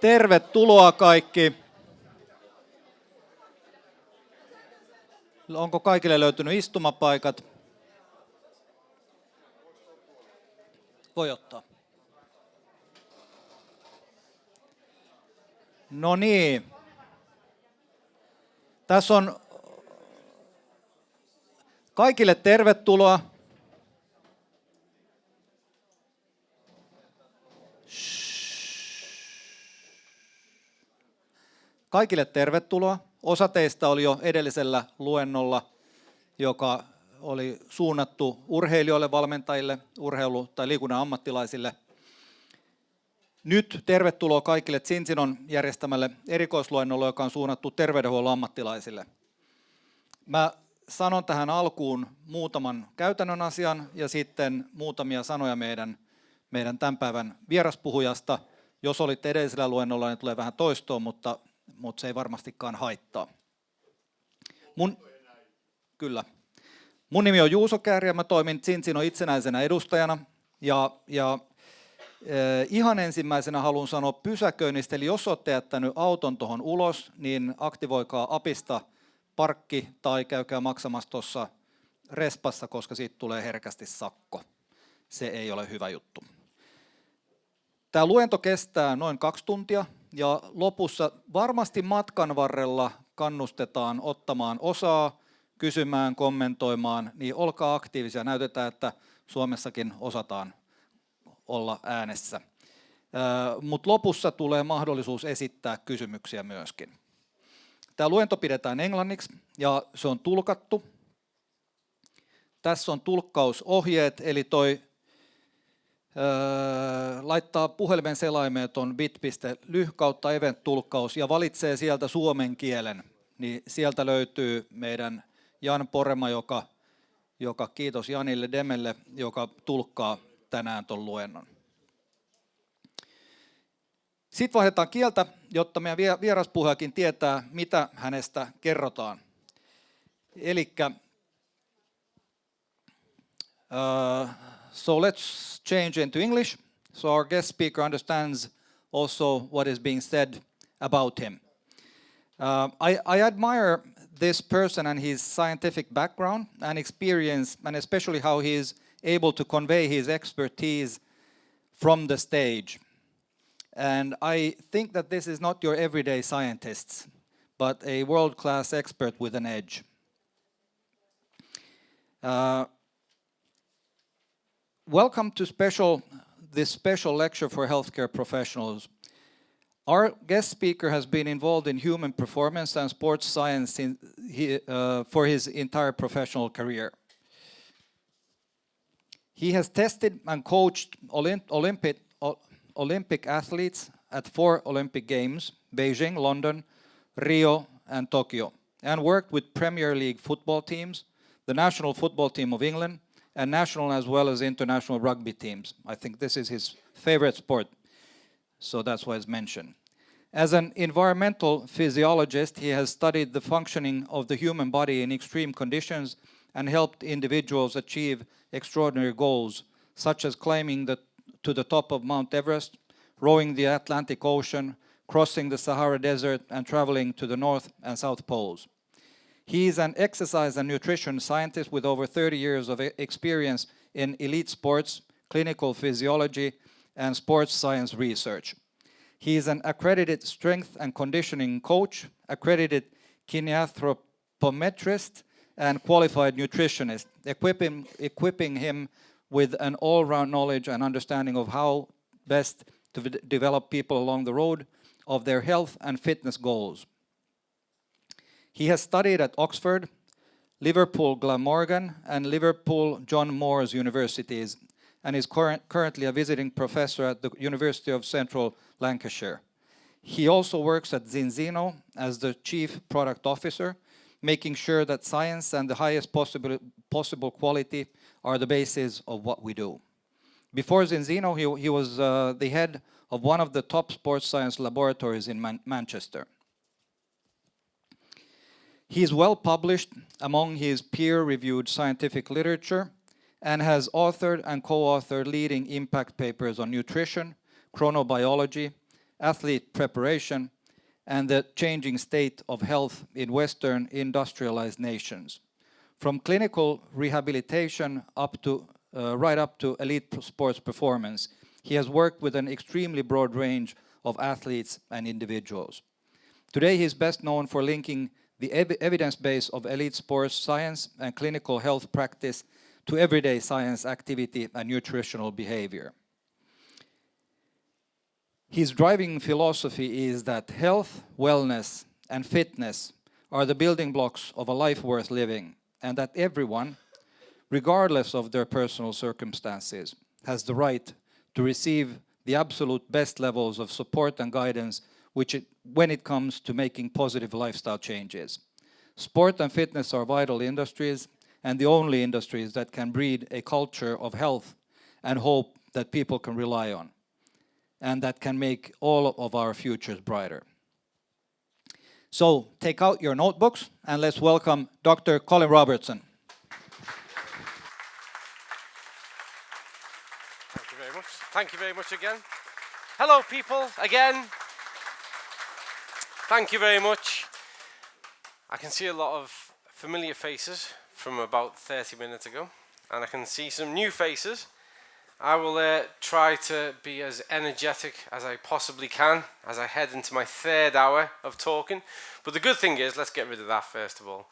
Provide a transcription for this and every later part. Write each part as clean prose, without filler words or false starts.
Tervetuloa kaikki. Onko kaikille löytynyt istumapaikat? Voi ottaa. No niin. Tässä on kaikille tervetuloa. Kaikille tervetuloa. Osa teistä oli jo edellisellä luennolla, joka oli suunnattu urheilijoille, valmentajille, urheilu- tai liikunnan ammattilaisille. Nyt tervetuloa kaikille Zinzinon järjestämälle erikoisluennolle, joka on suunnattu terveydenhuollon ammattilaisille. Mä sanon tähän alkuun muutaman käytännön asian ja sitten muutamia sanoja meidän tämän päivän vieraspuhujasta. Jos olitte edellisellä luennolla, niin tulee vähän toistoa, mutta se ei varmastikaan haittaa. Kyllä. Mun nimi on Juuso Kääri ja mä toimin Zinzinon itsenäisenä edustajana. Ihan ensimmäisenä haluan sanoa pysäköinnistä, eli jos olette jättänyt auton tuohon ulos, niin aktivoikaa appista parkki tai käykää maksamassa tuossa respassa, koska siitä tulee herkästi sakko. Se ei ole hyvä juttu. Tämä luento kestää noin 2 tuntia ja lopussa varmasti matkan varrella kannustetaan ottamaan osaa, kysymään, kommentoimaan, niin olkaa aktiivisia. Näytetään, että Suomessakin osataan olla äänessä. Mutta lopussa tulee mahdollisuus esittää kysymyksiä myöskin. Tämä luento pidetään englanniksi ja se on tulkattu. Tässä on tulkkausohjeet, eli laittaa puhelimen selaimeen tuon bit.ly/event-tulkkaus ja valitsee sieltä suomen kielen. Niin sieltä löytyy meidän Jan Porema, joka kiitos Janille Demelle, joka tulkkaa tänään tuon luennon. Sitten vaihdetaan kieltä, jotta meidän vieraspuhujakin tietää, mitä hänestä kerrotaan. Elikkä, so let's change into English, so our guest speaker understands also what is being said about him. I admire this person and his scientific background and experience, and especially how he is able to convey his expertise from the stage. And I think that this is not your everyday scientist, but a world-class expert with an edge. Welcome to this special lecture for healthcare professionals. Our guest speaker has been involved in human performance and sports science for his entire professional career. He has tested and coached Olympic athletes at 4 Olympic Games, Beijing, London, Rio, and Tokyo, and worked with Premier League football teams, the national football team of England, and national as well as international rugby teams. I think this is his favorite sport, so that's why it's mentioned. As an environmental physiologist, he has studied the functioning of the human body in extreme conditions and helped individuals achieve extraordinary goals, such as climbing to the top of Mount Everest, rowing the Atlantic Ocean, crossing the Sahara Desert, and traveling to the North and South Poles. He is an exercise and nutrition scientist with over 30 years of experience in elite sports, clinical physiology, and sports science research. He is an accredited strength and conditioning coach, accredited kinesiologist, and qualified nutritionist, equipping him with an all-round knowledge and understanding of how best to develop people along the road of their health and fitness goals. He has studied at Oxford, Liverpool Glamorgan, and Liverpool John Moores universities, and is currently a visiting professor at the University of Central Lancashire. He also works at Zinzino as the Chief Product Officer, making sure that science and the highest possible quality are the basis of what we do. Before Zinzino, he was the head of one of the top sports science laboratories in Manchester. He is well published among his peer-reviewed scientific literature and has authored and co-authored leading impact papers on nutrition, chronobiology, athlete preparation, and the changing state of health in Western industrialized nations. From clinical rehabilitation right up to elite sports performance, he has worked with an extremely broad range of athletes and individuals. Today he is best known for linking the evidence base of elite sports science and clinical health practice to everyday science activity and nutritional behavior. His driving philosophy is that health, wellness, and fitness are the building blocks of a life worth living, and that everyone, regardless of their personal circumstances, has the right to receive the absolute best levels of support and guidance when it comes to making positive lifestyle changes. Sport and fitness are vital industries, and the only industries that can breed a culture of health and hope that people can rely on, and that can make all of our futures brighter. So take out your notebooks and let's welcome Dr. Colin Robertson. Thank you very much. Thank you very much again. Hello, people, again. Thank you very much. I can see a lot of familiar faces from about 30 minutes ago, and I can see some new faces. I will try to be as energetic as I possibly can as I head into my third hour of talking. But the good thing is, let's get rid of that first of all.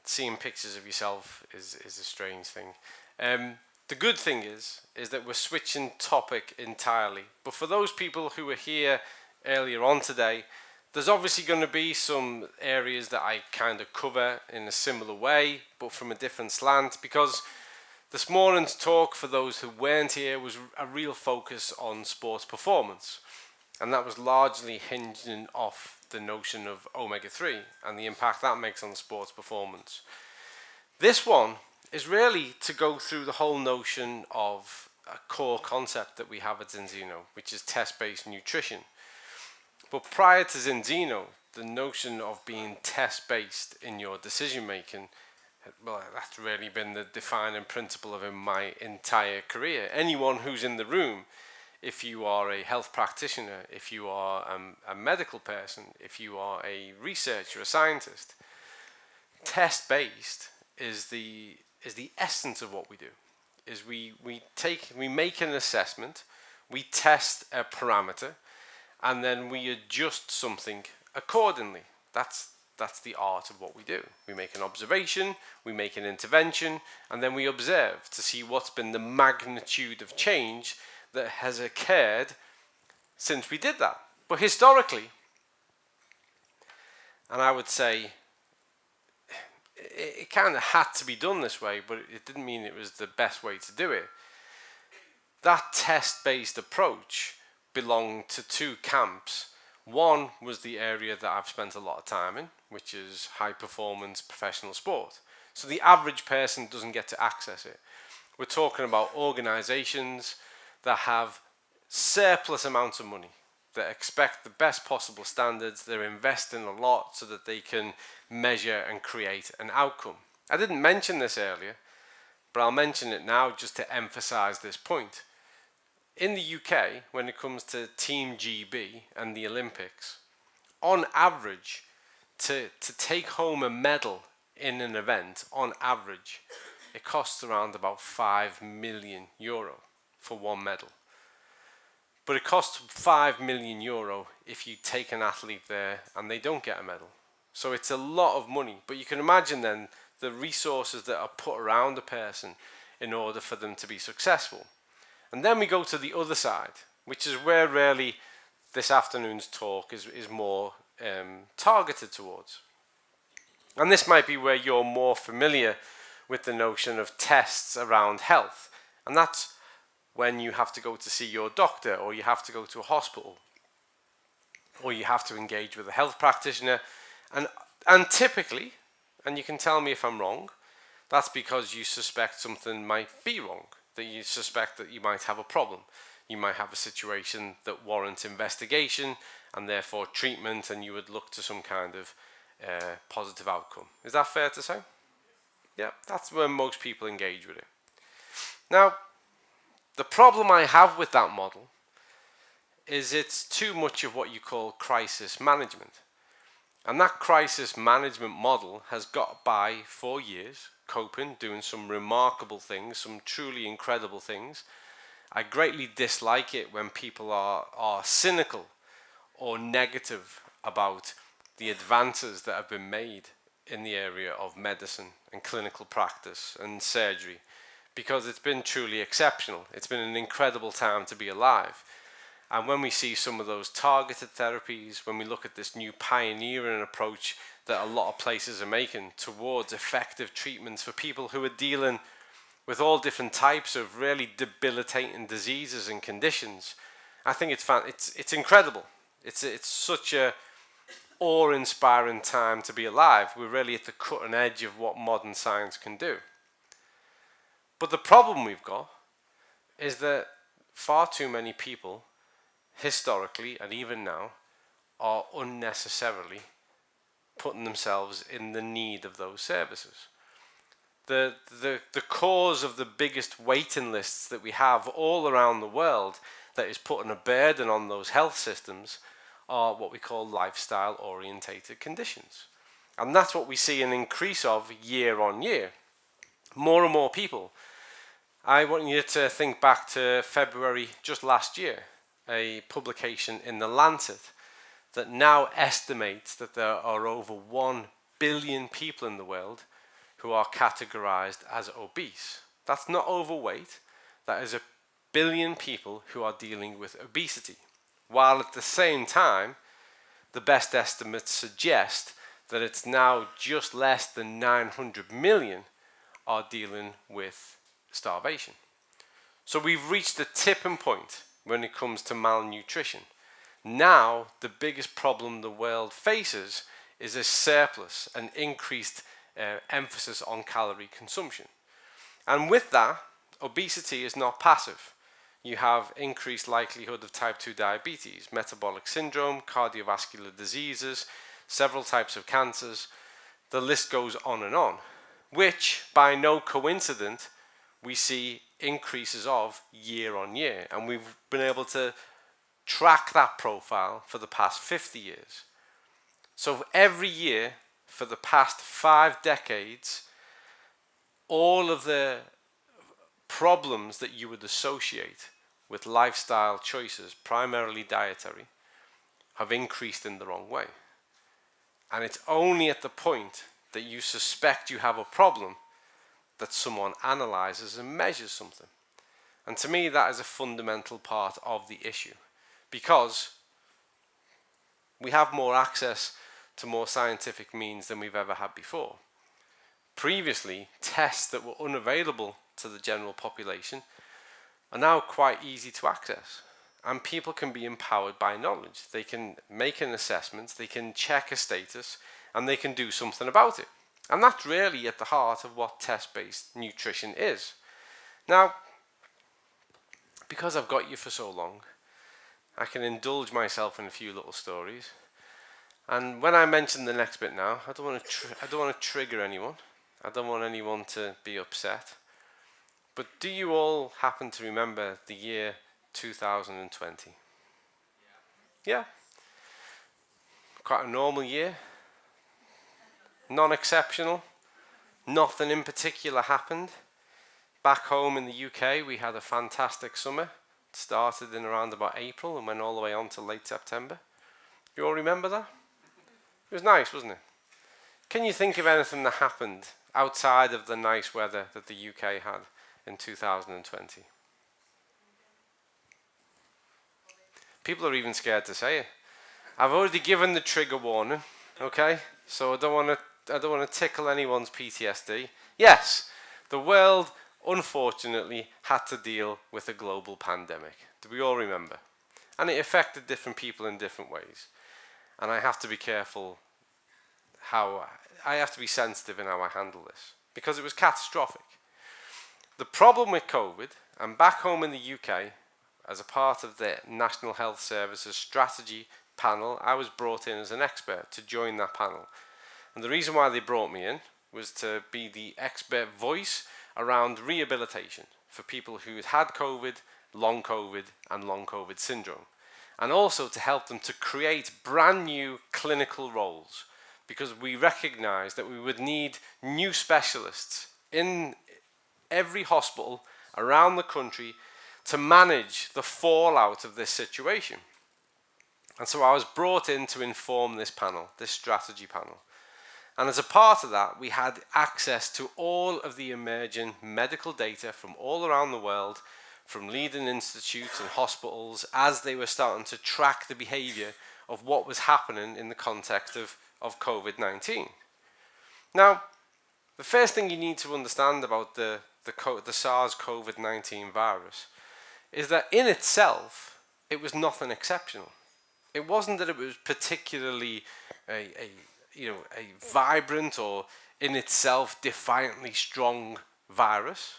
Seeing pictures of yourself is a strange thing. The good thing is that we're switching topic entirely. But for those people who were here earlier on today, there's obviously going to be some areas that I kind of cover in a similar way, but from a different slant, because this morning's talk, for those who weren't here, was a real focus on sports performance. And that was largely hinging off the notion of omega-3 and the impact that makes on sports performance. This one is really to go through the whole notion of a core concept that we have at Zinzino, which is test-based nutrition. But prior to Zinzino, the notion of being test-based in your decision-making, well, that's really been the defining principle of my entire career. Anyone who's in the room, if you are a health practitioner, if you are a medical person, if you are a researcher, a scientist, test-based is the essence of what we do. Is we make an assessment, we test a parameter, and then we adjust something accordingly. That's the art of what we do. We make an observation, we make an intervention, and then we observe to see what's been the magnitude of change that has occurred since we did that. But historically, and I would say it kind of had to be done this way, but it didn't mean it was the best way to do it. That test-based approach belonged to two camps. One was the area that I've spent a lot of time in, which is high-performance professional sport. So the average person doesn't get to access it. We're talking about organizations that have surplus amounts of money, that expect the best possible standards. They're investing a lot so that they can measure and create an outcome. I didn't mention this earlier, but I'll mention it now just to emphasize this point. In the UK, when it comes to Team GB and the Olympics, on average, to take home a medal in an event, on average, it costs around about €5 million for one medal. But it costs €5 million if you take an athlete there and they don't get a medal. So it's a lot of money. But you can imagine then the resources that are put around a person in order for them to be successful. And then we go to the other side, which is where really this afternoon's talk is more targeted towards. And this might be where you're more familiar with the notion of tests around health. And that's when you have to go to see your doctor, or you have to go to a hospital, or you have to engage with a health practitioner. And typically, and you can tell me if I'm wrong, that's because you suspect something might be wrong, that you suspect that you might have a problem. You might have a situation that warrants investigation and therefore treatment, and you would look to some kind of positive outcome. Is that fair to say? Yeah, that's where most people engage with it. Now, the problem I have with that model is it's too much of what you call crisis management. And that crisis management model has got by for years, coping, doing some remarkable things, some truly incredible things. I greatly dislike it when people are cynical or negative about the advances that have been made in the area of medicine and clinical practice and surgery, because it's been truly exceptional. It's been an incredible time to be alive. And when we see some of those targeted therapies, when we look at this new pioneering approach that a lot of places are making towards effective treatments for people who are dealing with all different types of really debilitating diseases and conditions, I think it's incredible. It's such a awe-inspiring time to be alive. We're really at the cutting edge of what modern science can do. But the problem we've got is that far too many people, historically and even now, are unnecessarily putting themselves in the need of those services. The cause of the biggest waiting lists that we have all around the world that is putting a burden on those health systems are what we call lifestyle orientated conditions. And that's what we see an increase of year on year. More and more people. I want you to think back to February just last year, a publication in The Lancet that now estimates that there are over 1 billion people in the world who are categorized as obese. That's not overweight. That is 1 billion people who are dealing with obesity. While at the same time, the best estimates suggest that it's now just less than 900 million are dealing with starvation. So we've reached a tipping point when it comes to malnutrition. Now, the biggest problem the world faces is a surplus, an increased emphasis on calorie consumption. And with that, obesity is not passive. You have increased likelihood of type 2 diabetes, metabolic syndrome, cardiovascular diseases, several types of cancers. The list goes on, which by no coincidence we see increases of year on year. And we've been able to track that profile for the past 50 years. So every year for the past 5 decades, all of the problems that you would associate with lifestyle choices, primarily dietary, have increased in the wrong way. And it's only at the point that you suspect you have a problem that someone analyzes and measures something. And to me, that is a fundamental part of the issue, because we have more access to more scientific means than we've ever had before. Previously, tests that were unavailable to the general population are now quite easy to access, and people can be empowered by knowledge. They can make an assessment, they can check a status, and they can do something about it. And that's really at the heart of what test-based nutrition is. Now, because I've got you for so long, I can indulge myself in a few little stories. And when I mention the next bit now, I don't want to trigger anyone. I don't want anyone to be upset. But do you all happen to remember the year 2020? Yeah? Quite a normal year. Non-exceptional. Nothing in particular happened. Back home in the UK, we had a fantastic summer. It started in around about April and went all the way on to late September. You all remember that? It was nice, wasn't it? Can you think of anything that happened outside of the nice weather that the UK had in 2020? People are even scared to say it. I've already given the trigger warning, okay? So I don't want to tickle anyone's PTSD. Yes, the world unfortunately had to deal with a global pandemic. Do we all remember? And it affected different people in different ways. And I have to be careful I have to be sensitive in how I handle this, because it was catastrophic. The problem with COVID, and back home in the UK, as a part of the National Health Service's strategy panel, I was brought in as an expert to join that panel. And the reason why they brought me in was to be the expert voice around rehabilitation for people who had COVID, and long COVID syndrome. and also to help them to create brand new clinical roles, because we recognized that we would need new specialists in every hospital around the country to manage the fallout of this situation. And so I was brought in to inform this panel, this strategy panel. And as a part of that, we had access to all of the emerging medical data from all around the world, from leading institutes and hospitals, as they were starting to track the behavior of what was happening in the context of COVID-19. Now, the first thing you need to understand about the SARS-CoV-19 virus is that in itself, it was nothing exceptional. It wasn't that it was particularly a vibrant or in itself defiantly strong virus.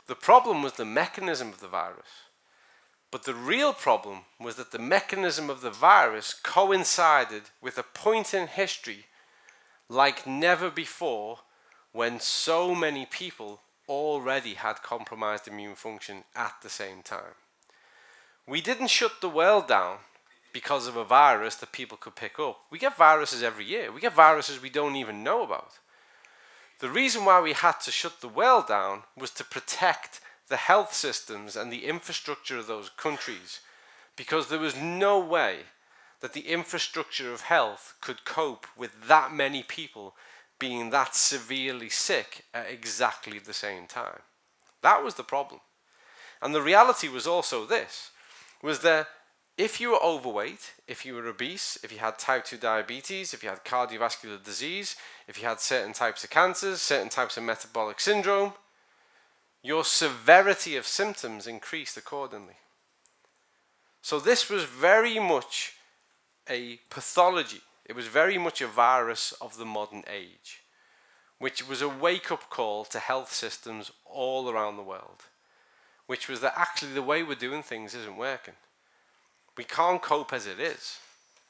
The problem was the mechanism of the virus. But the real problem was that the mechanism of the virus coincided with a point in history like never before, when so many people already had compromised immune function at the same time. We didn't shut the world down because of a virus that people could pick up. We get viruses every year. We get viruses we don't even know about. The reason why we had to shut the world down was to protect the health systems and the infrastructure of those countries, because there was no way that the infrastructure of health could cope with that many people being that severely sick at exactly the same time. That was the problem. And the reality was also this, was that if you were overweight, if you were obese, if you had type 2 diabetes, if you had cardiovascular disease, if you had certain types of cancers, certain types of metabolic syndrome, your severity of symptoms increased accordingly. So this was very much a pathology. It was very much a virus of the modern age, which was a wake-up call to health systems all around the world, which was that actually the way we're doing things isn't working. We can't cope as it is.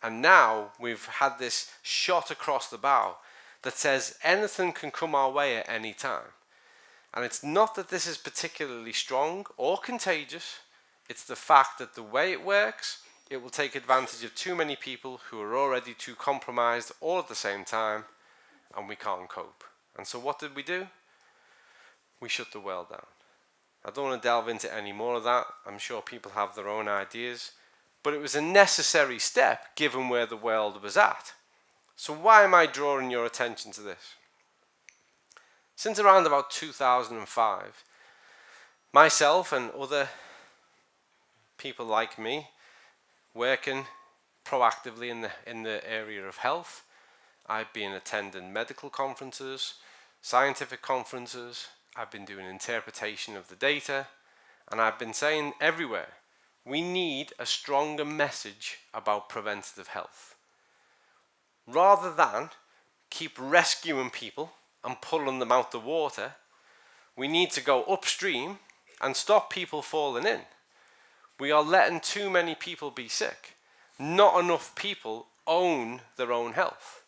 And now we've had this shot across the bow that says anything can come our way at any time. And it's not that this is particularly strong or contagious. It's the fact that the way it works, it will take advantage of too many people who are already too compromised all at the same time, and we can't cope. And so what did we do? We shut the world down. I don't want to delve into any more of that. I'm sure people have their own ideas. But it was a necessary step given where the world was at. So why am I drawing your attention to this? Since around about 2005, myself and other people like me working proactively in the area of health, I've been attending medical conferences, scientific conferences, I've been doing interpretation of the data, and I've been saying everywhere, we need a stronger message about preventative health. Rather than keep rescuing people and pulling them out the water, we need to go upstream and stop people falling in. We are letting too many people be sick. Not enough people own their own health.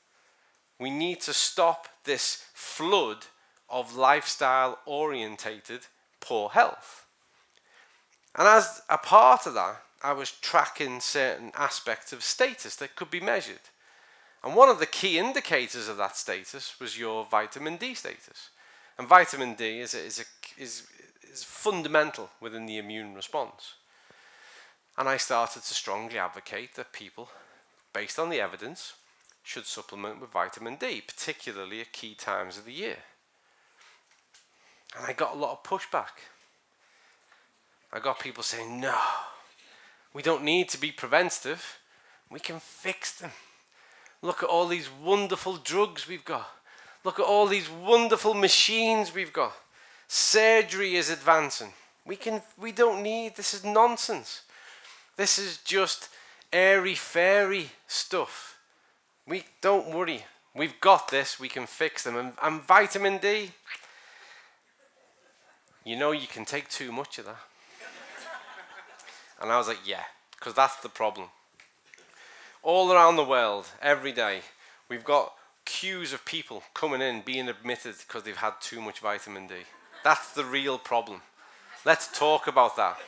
We need to stop this flood of lifestyle-orientated poor health. And as a part of that, I was tracking certain aspects of status that could be measured. And one of the key indicators of that status was your vitamin D status. And vitamin D is fundamental within the immune response. And I started to strongly advocate that people, based on the evidence, should supplement with vitamin D, particularly at key times of the year. And I got a lot of pushback. I got people saying, no, we don't need to be preventative. We can fix them. Look at all these wonderful drugs we've got. Look at all these wonderful machines we've got. Surgery is advancing. We don't need, this is nonsense. This is just airy-fairy stuff. Don't worry. We've got this, we can fix them. And vitamin D, you know you can take too much of that. And I was like, yeah, because that's the problem. All around the world, every day, we've got queues of people coming in, being admitted because they've had too much vitamin D. That's the real problem. Let's talk about that.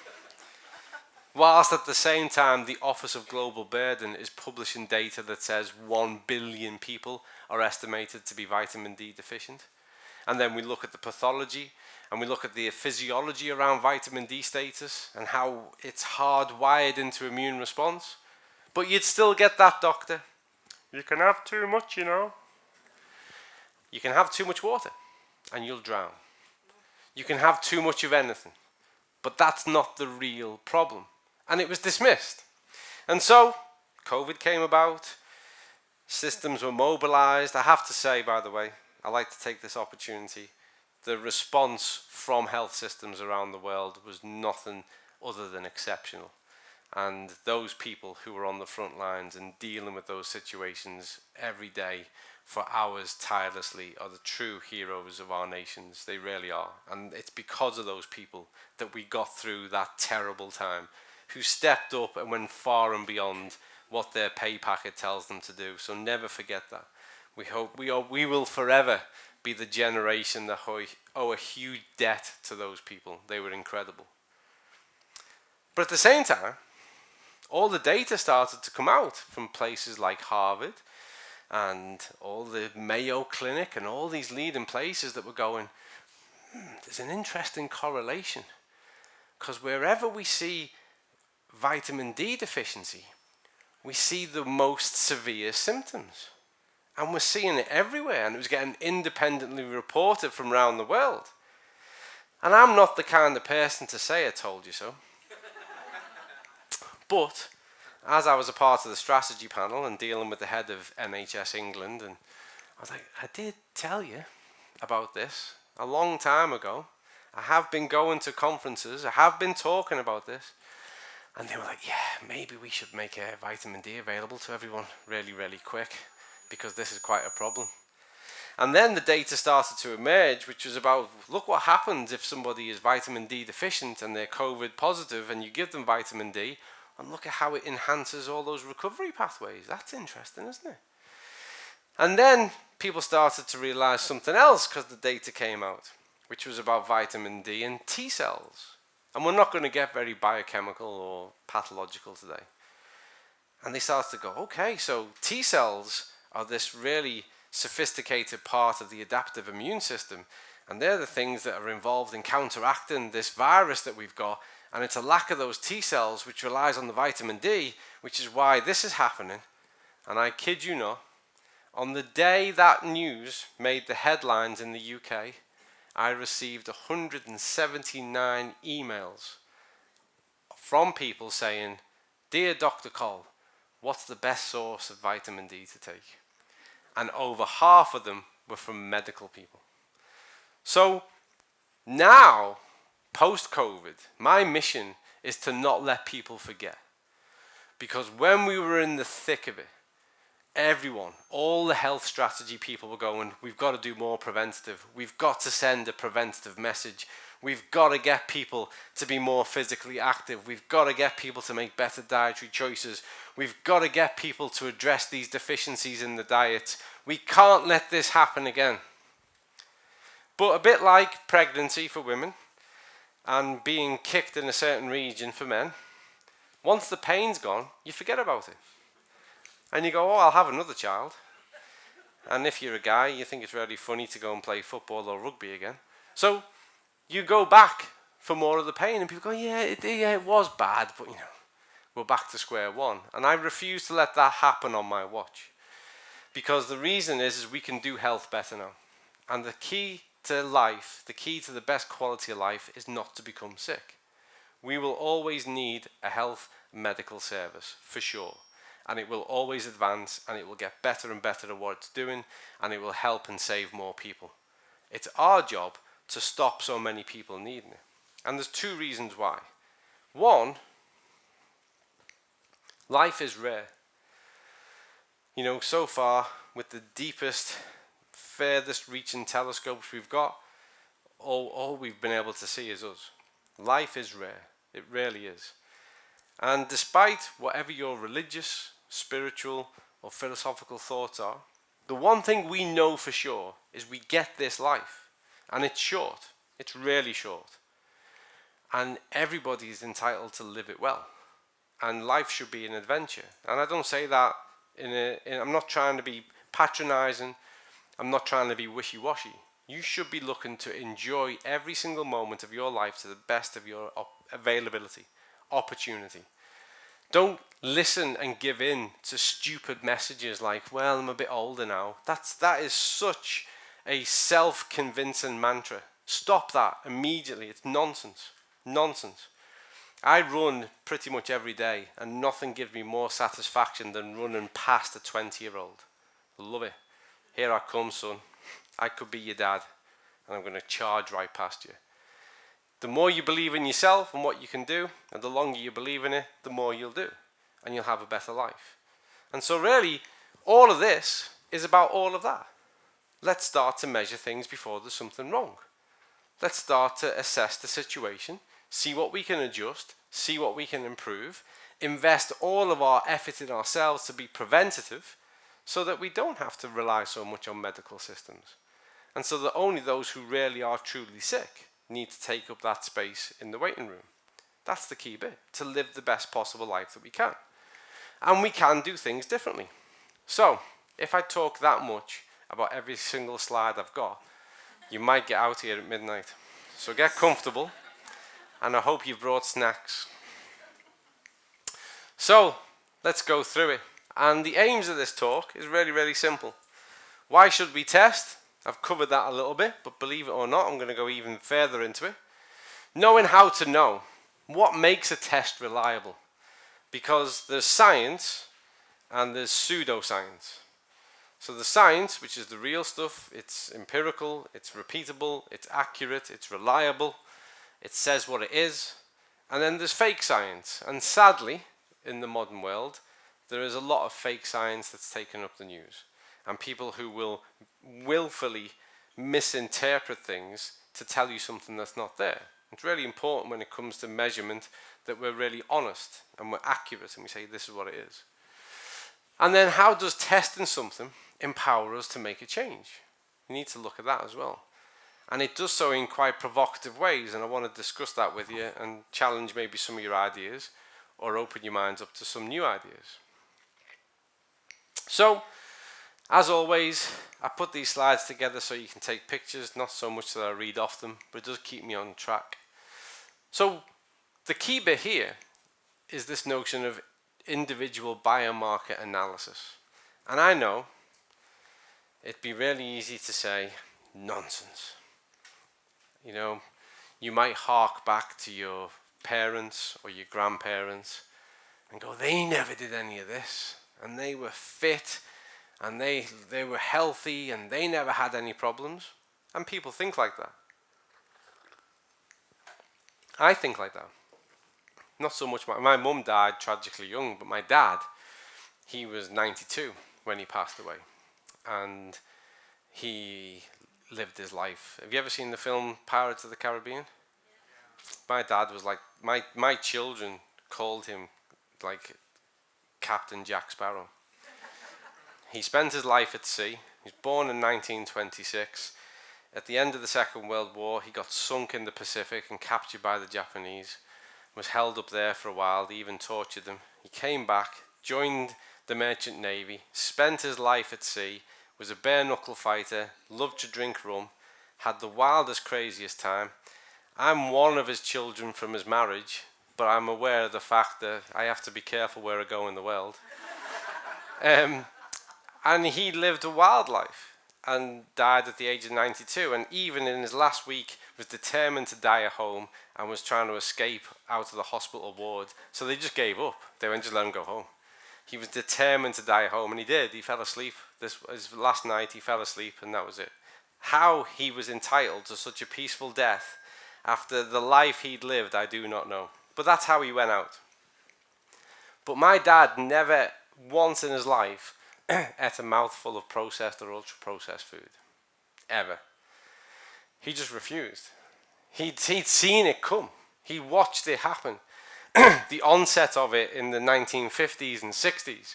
whilst at the same time the Office of Global Burden is publishing data that says 1 billion people are estimated to be vitamin D deficient. And then we look at the pathology and we look at the physiology around vitamin D status and how it's hardwired into immune response. But you'd still get that, doctor. You can have too much, you know. You can have too much water and you'll drown. You can have too much of anything. But that's not the real problem. And it was dismissed. And so, COVID came about. Systems were mobilized. I have to say, by the way, I like to take this opportunity. The response from health systems around the world was nothing other than exceptional. And those people who were on the front lines and dealing with those situations every day for hours tirelessly are the true heroes of our nations. They really are. And it's because of those people that we got through that terrible time, who stepped up and went far and beyond what their pay packet tells them to do. So never forget that. We will forever be the generation that owe a huge debt to those people. They were incredible. But at the same time, all the data started to come out from places like Harvard and all the Mayo Clinic and all these leading places that were going, there's an interesting correlation. Because wherever we see vitamin D deficiency, we see the most severe symptoms. And we're seeing it everywhere, and it was getting independently reported from around the world. And I'm not the kind of person to say I told you so. But as I was a part of the strategy panel and dealing with the head of NHS England, and I was like, I did tell you about this a long time ago. I have been going to conferences. I have been talking about this. And they were like, yeah, maybe we should make vitamin D available to everyone really, really quick, because this is quite a problem. And then the data started to emerge, which was about, look what happens if somebody is vitamin D deficient and they're COVID positive and you give them vitamin D, and look at how it enhances all those recovery pathways. That's interesting, isn't it? And then people started to realize something else because the data came out, which was about vitamin D and T cells. And we're not going to get very biochemical or pathological today. And they started to go, okay, so T cells are this really sophisticated part of the adaptive immune system. And they're the things that are involved in counteracting this virus that we've got. And it's a lack of those T cells which relies on the vitamin D, which is why this is happening. And I kid you not, on the day that news made the headlines in the UK, I received 179 emails from people saying, Dear Dr. Cole, what's the best source of vitamin D to take? And over half of them were from medical people. So now, post-COVID, my mission is to not let people forget. Because when we were in the thick of it, everyone, all the health strategy people were going, we've got to do more preventative. We've got to send a preventative message. We've got to get people to be more physically active. We've got to get people to make better dietary choices. We've got to get people to address these deficiencies in the diet. We can't let this happen again. But a bit like pregnancy for women and being kicked in a certain region for men, once the pain's gone, you forget about it. And you go, oh, I'll have another child. And if you're a guy, you think it's really funny to go and play football or rugby again. So you go back for more of the pain, and people go, yeah, it was bad, but we're back to square one. And I refuse to let that happen on my watch. Because the reason is we can do health better now. And the key to life, the key to the best quality of life is not to become sick. We will always need a health medical service, for sure. And it will always advance, and it will get better and better at what it's doing, and it will help and save more people. It's our job to stop so many people needing it. And there's two reasons why. One, life is rare. So far, with the deepest, furthest reaching telescopes we've got, all we've been able to see is us. Life is rare. It really is. And despite whatever your religious, spiritual, or philosophical thoughts are, the one thing we know for sure is we get this life. And it's short. It's really short. And everybody is entitled to live it well. and life should be an adventure. And I don't say that I'm not trying to be patronizing. I'm not trying to be wishy-washy. You should be looking to enjoy every single moment of your life to the best of your availability, opportunity. Don't listen and give in to stupid messages like, well, I'm a bit older now. That is such a self-convincing mantra. Stop that immediately. It's nonsense. Nonsense. I run pretty much every day, and nothing gives me more satisfaction than running past a 20-year-old. Love it. Here I come, son. I could be your dad, and I'm going to charge right past you. The more you believe in yourself and what you can do, and the longer you believe in it, the more you'll do, and you'll have a better life. And so really, all of this is about all of that. Let's start to measure things before there's something wrong. Let's start to assess the situation, see what we can adjust, see what we can improve, invest all of our effort in ourselves to be preventative so that we don't have to rely so much on medical systems. And so that only those who really are truly sick need to take up that space in the waiting room. That's the key bit, to live the best possible life that we can. And we can do things differently. So, if I talk that much about every single slide I've got, you might get out here at midnight. So get comfortable, and I hope you've brought snacks. So, let's go through it. And the aims of this talk is really, really simple. Why should we test? I've covered that a little bit, but believe it or not, I'm going to go even further into it. Knowing how to know. What makes a test reliable? Because there's science and there's pseudoscience. So the science, which is the real stuff, it's empirical, it's repeatable, it's accurate, it's reliable, it says what it is. And then there's fake science. And sadly, in the modern world, there is a lot of fake science that's taken up the news. And people who will willfully misinterpret things to tell you something that's not there. It's really important when it comes to measurement that we're really honest and we're accurate and we say this is what it is. And then how does testing something empower us to make a change? You need to look at that as well. And it does so in quite provocative ways, and I want to discuss that with you and challenge maybe some of your ideas or open your minds up to some new ideas. So, as always, I put these slides together so you can take pictures, not so much that I read off them, but it does keep me on track. So, the key bit here is this notion of individual biomarker analysis. And I know it'd be really easy to say, nonsense. You know, you might hark back to your parents or your grandparents and go, they never did any of this, and they were fit, and they were healthy, and they never had any problems. And people think like that. I think like that. Not so much, my mum died tragically young, but my dad, he was 92 when he passed away. And he lived his life. Have you ever seen the film Pirates of the Caribbean? Yeah. My dad was like, my children called him like Captain Jack Sparrow. He spent his life at sea. He was born in 1926. At the end of the Second World War, he got sunk in the Pacific and captured by the Japanese. Was held up there for a while. They even tortured him. He came back, joined the Merchant Navy, spent his life at sea, was a bare-knuckle fighter, loved to drink rum, had the wildest, craziest time. I'm one of his children from his marriage, but I'm aware of the fact that I have to be careful where I go in the world. And he lived a wild life and died at the age of 92, and even in his last week was determined to die at home and was trying to escape out of the hospital ward. So they just gave up. They went, just let him go home. He was determined to die at home, and he did. He fell asleep. This was his last night. He fell asleep, and that was it. How he was entitled to such a peaceful death after the life he'd lived, I do not know. But that's how he went out. But my dad never once in his life ate a mouthful of processed or ultra-processed food. Ever. He just refused. He'd seen it come. He watched it happen. The onset of it in the 1950s and 60s.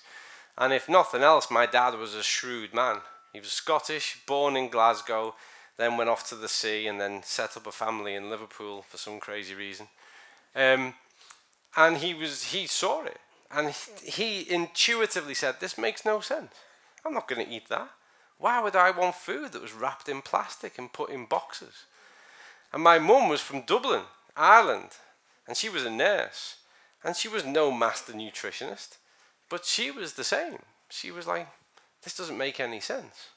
And if nothing else, my dad was a shrewd man. He was Scottish, born in Glasgow, then went off to the sea and then set up a family in Liverpool for some crazy reason. And he saw it. And he intuitively said, this makes no sense. I'm not going to eat that. Why would I want food that was wrapped in plastic and put in boxes? And my mum was from Dublin, Ireland, and she was a nurse. And she was no master nutritionist, but she was the same. She was like, this doesn't make any sense.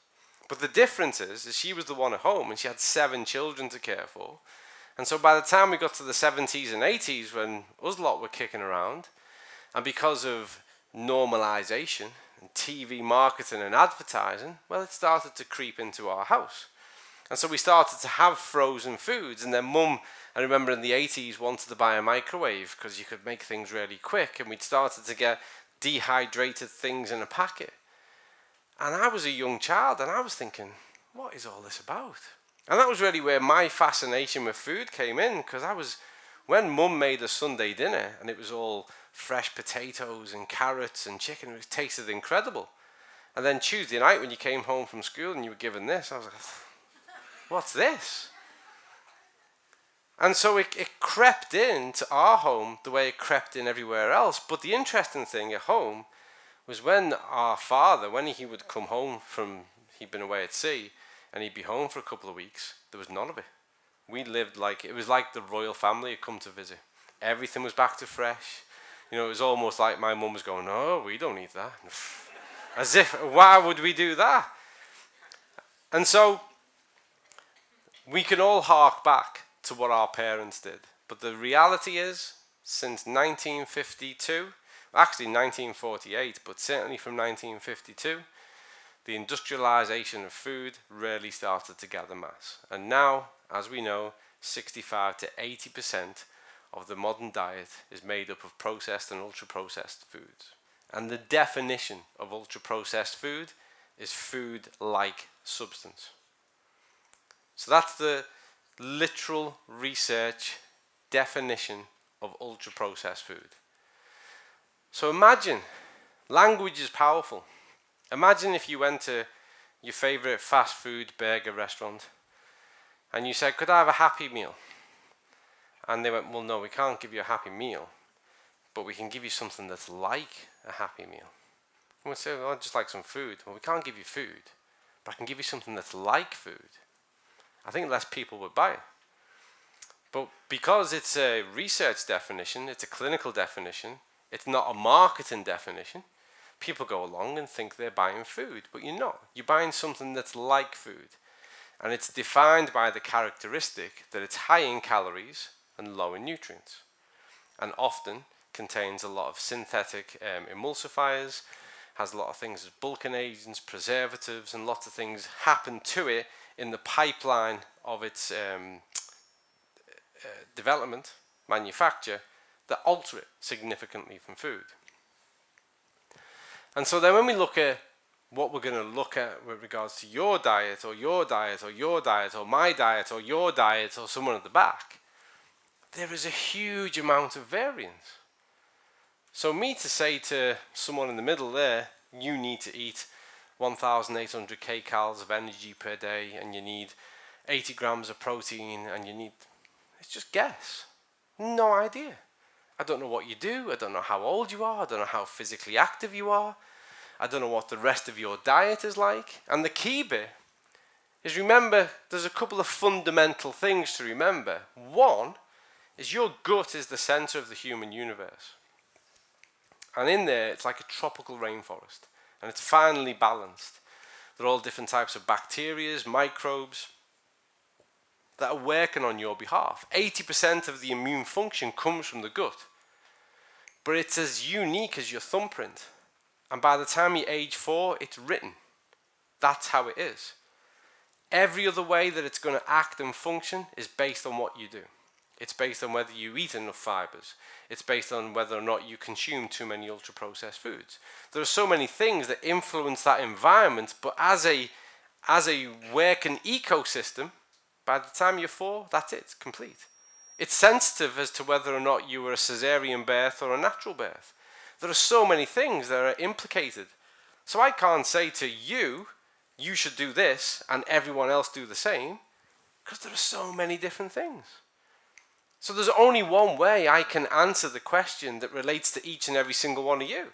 But the difference is she was the one at home and she had 7 children to care for. And so by the time we got to the 70s and 80s, when us lot were kicking around, and because of normalization and TV marketing and advertising, well, it started to creep into our house. And so we started to have frozen foods. And then mum, I remember in the 80s, wanted to buy a microwave because you could make things really quick. And we'd started to get dehydrated things in a packet. And I was a young child and I was thinking, what is all this about? And that was really where my fascination with food came in, because when mum made a Sunday dinner and it was all fresh potatoes and carrots and chicken, it tasted incredible. And then Tuesday night when you came home from school and you were given this, I was like, what's this? And so it crept into our home the way it crept in everywhere else. But the interesting thing at home was when our father, when he would come home he'd been away at sea, and he'd be home for a couple of weeks, there was none of it. We lived it was like the royal family had come to visit. Everything was back to fresh. It was almost like my mum was going, no, we don't eat that. As if, why would we do that? And so we can all hark back to what our parents did. But the reality is, since 1952, actually 1948, but certainly from 1952, the industrialization of food really started to gather mass. And now, as we know, 65 to 80% of the modern diet is made up of processed and ultra-processed foods. And the definition of ultra-processed food is food-like substance. So that's the literal research definition of ultra-processed food. So imagine, language is powerful. Imagine if you went to your favorite fast food burger restaurant and you said, could I have a Happy Meal? And they went, well, no, we can't give you a Happy Meal, but we can give you something that's like a Happy Meal. And we'd say, well, I'd just like some food. Well, we can't give you food, but I can give you something that's like food. I think less people would buy it. But because it's a research definition, it's a clinical definition, it's not a marketing definition, people go along and think they're buying food, but you're not. You're buying something that's like food. And it's defined by the characteristic that it's high in calories and low in nutrients. And often contains a lot of synthetic emulsifiers, has a lot of things as bulking agents, preservatives, and lots of things happen to it in the pipeline of its development, manufacture, that alter it significantly from food. And so then when we look at what we're going to look at with regards to your diet or your diet or your diet or my diet or your diet or someone at the back, there is a huge amount of variance. So me to say to someone in the middle there, you need to eat 1,800 kcals of energy per day and you need 80 grams of protein and you need, it's just guess. No idea. I don't know what you do. I don't know how old you are. I don't know how physically active you are. I don't know what the rest of your diet is like. And the key bit is, remember, there's a couple of fundamental things to remember. One is your gut is the center of the human universe. And in there, it's like a tropical rainforest. And it's finely balanced. There are all different types of bacteria, microbes, that are working on your behalf. 80% of the immune function comes from the gut. But it's as unique as your thumbprint. And by the time you age 4, it's written. That's how it is. Every other way that it's going to act and function is based on what you do. It's based on whether you eat enough fibers. It's based on whether or not you consume too many ultra-processed foods. There are so many things that influence that environment, but as a working ecosystem, by the time you're 4, that's it, it's complete. It's sensitive as to whether or not you were a cesarean birth or a natural birth. There are so many things that are implicated. So I can't say to you, you should do this, and everyone else do the same, because there are so many different things. So there's only one way I can answer the question that relates to each and every single one of you.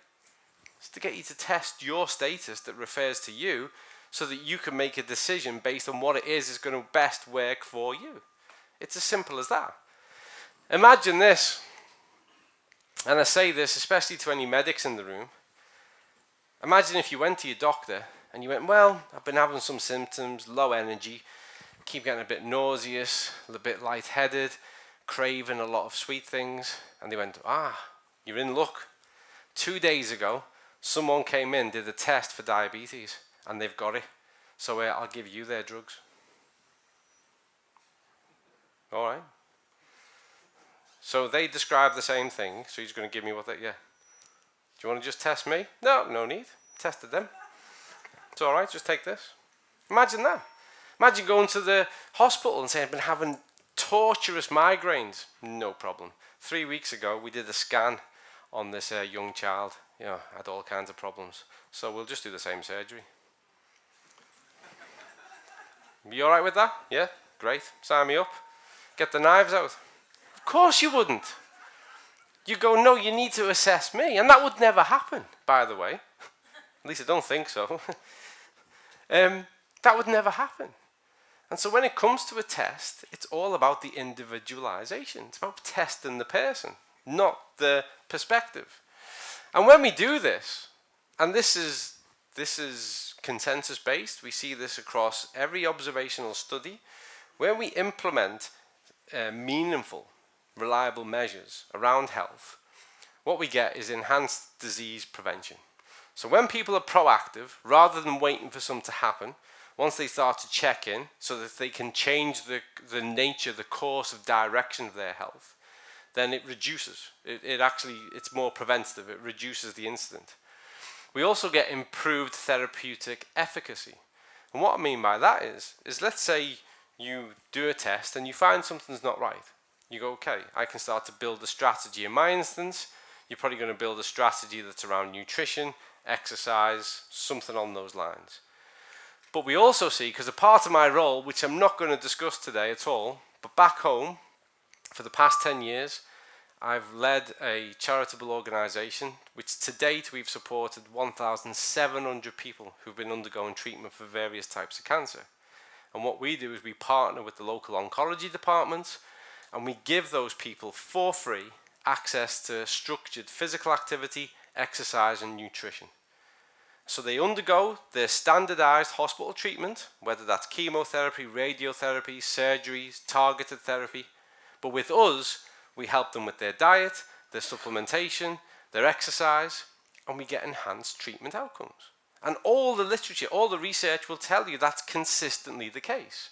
It's to get you to test your status that refers to you so that you can make a decision based on what it is going to best work for you. It's as simple as that. Imagine this, and I say this especially to any medics in the room. Imagine if you went to your doctor and you went, well, I've been having some symptoms, low energy, keep getting a bit nauseous, a little bit lightheaded, craving a lot of sweet things. And they went, you're in luck. 2 days ago, someone came in, did a test for diabetes, and they've got it. So I'll give you their drugs. All right. So they describe the same thing, so he's going to give me what they, yeah. Do you want to just test me? No need. Tested them. It's all right, just take this. Imagine that. Imagine going to the hospital and saying, I've been having torturous migraines. No problem. 3 weeks ago, we did a scan on this young child. Had all kinds of problems. So we'll just do the same surgery. You all right with that? Yeah? Great. Sign me up. Get the knives out. Of course you wouldn't. You go, no, you need to assess me. And that would never happen, by the way. At least I don't think so. That would never happen. And so when it comes to a test, it's all about the individualization. It's about testing the person, not the perspective. And when we do this, and this is consensus-based, we see this across every observational study, where we implement meaningful, reliable measures around health, what we get is enhanced disease prevention. So when people are proactive, rather than waiting for something to happen, once they start to check in so that they can change the nature, the course of direction of their health, then it reduces. It's more preventative. It reduces the incident. We also get improved therapeutic efficacy. And what I mean by that is let's say you do a test and you find something's not right. You go, okay, I can start to build a strategy. In my instance, you're probably going to build a strategy that's around nutrition, exercise, something on those lines. But we also see, because a part of my role, which I'm not going to discuss today at all, but back home, for the past 10 years, I've led a charitable organisation, which to date we've supported 1,700 people who've been undergoing treatment for various types of cancer. And what we do is we partner with the local oncology departments, and we give those people for free access to structured physical activity, exercise and nutrition. So they undergo their standardized hospital treatment, whether that's chemotherapy, radiotherapy, surgeries, targeted therapy. But with us, we help them with their diet, their supplementation, their exercise, and we get enhanced treatment outcomes. And all the literature, all the research will tell you that's consistently the case.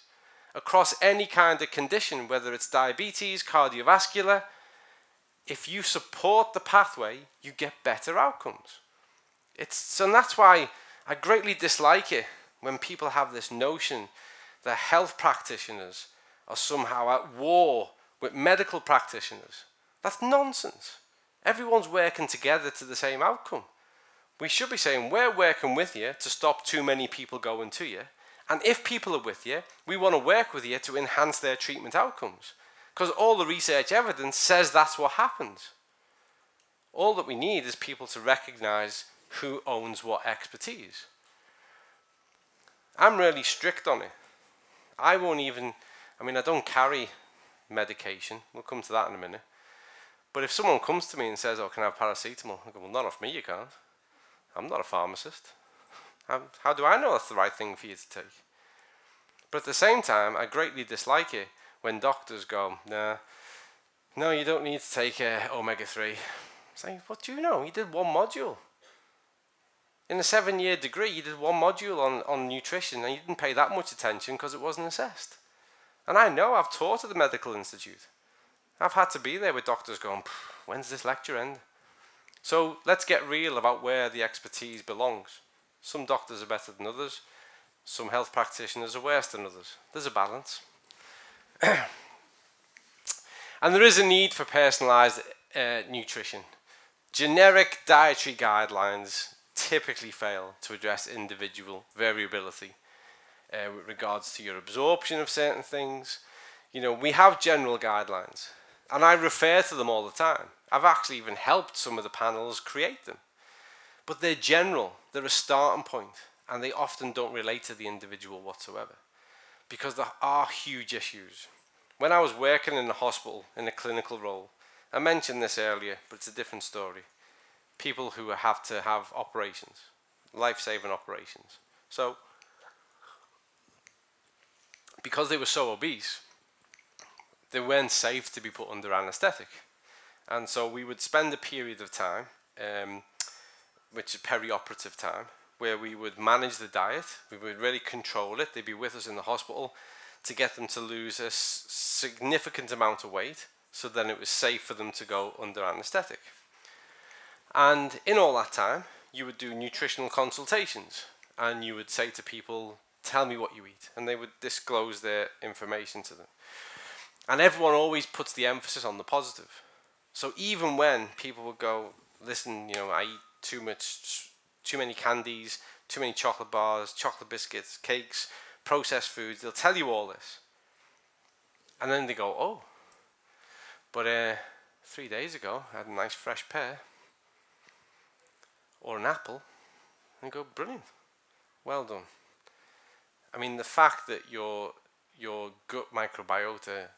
Across any kind of condition, whether it's diabetes, cardiovascular, if you support the pathway, you get better outcomes. And that's why I greatly dislike it when people have this notion that health practitioners are somehow at war with medical practitioners. That's nonsense. Everyone's working together to the same outcome. We should be saying we're working with you to stop too many people going to you. And if people are with you, we want to work with you to enhance their treatment outcomes. Because all the research evidence says that's what happens. All that we need is people to recognize who owns what expertise. I'm really strict on it. I don't carry medication. We'll come to that in a minute. But if someone comes to me and says, can I have paracetamol? I go, well, not off me, you can't. I'm not a pharmacist. How do I know that's the right thing for you to take? But at the same time, I greatly dislike it when doctors go, no, you don't need to take omega-3. Saying, what do you know? You did one module. In a 7-year degree, you did one module on nutrition and you didn't pay that much attention because it wasn't assessed. And I know, I've taught at the medical institute. I've had to be there with doctors going, when's this lecture end? So let's get real about where the expertise belongs. Some doctors are better than others. Some health practitioners are worse than others. There's a balance. And there is a need for personalized nutrition. Generic dietary guidelines typically fail to address individual variability with regards to your absorption of certain things. We have general guidelines, And I refer to them all the time. I've actually even helped some of the panels create them. But they're general, they're a starting point, and they often don't relate to the individual whatsoever, because there are huge issues. When I was working in the hospital in a clinical role, I mentioned this earlier, but it's a different story. People who have to have operations, life-saving operations. So, because they were so obese, they weren't safe to be put under anaesthetic. And so we would spend a period of time, which is perioperative time, where we would manage the diet, we would really control it. They'd be with us in the hospital to get them to lose a significant amount of weight, so then it was safe for them to go under anaesthetic. And in all that time, you would do nutritional consultations, and you would say to people, tell me what you eat, and they would disclose their information to them. And everyone always puts the emphasis on the positive. So even when people would go, listen, I eat too many candies, too many chocolate bars, chocolate biscuits, cakes, processed foods, they'll tell you all this. And then they go, oh, but 3 days ago I had a nice fresh pear or an apple, and go, brilliant, well done. I mean, the fact that your gut microbiota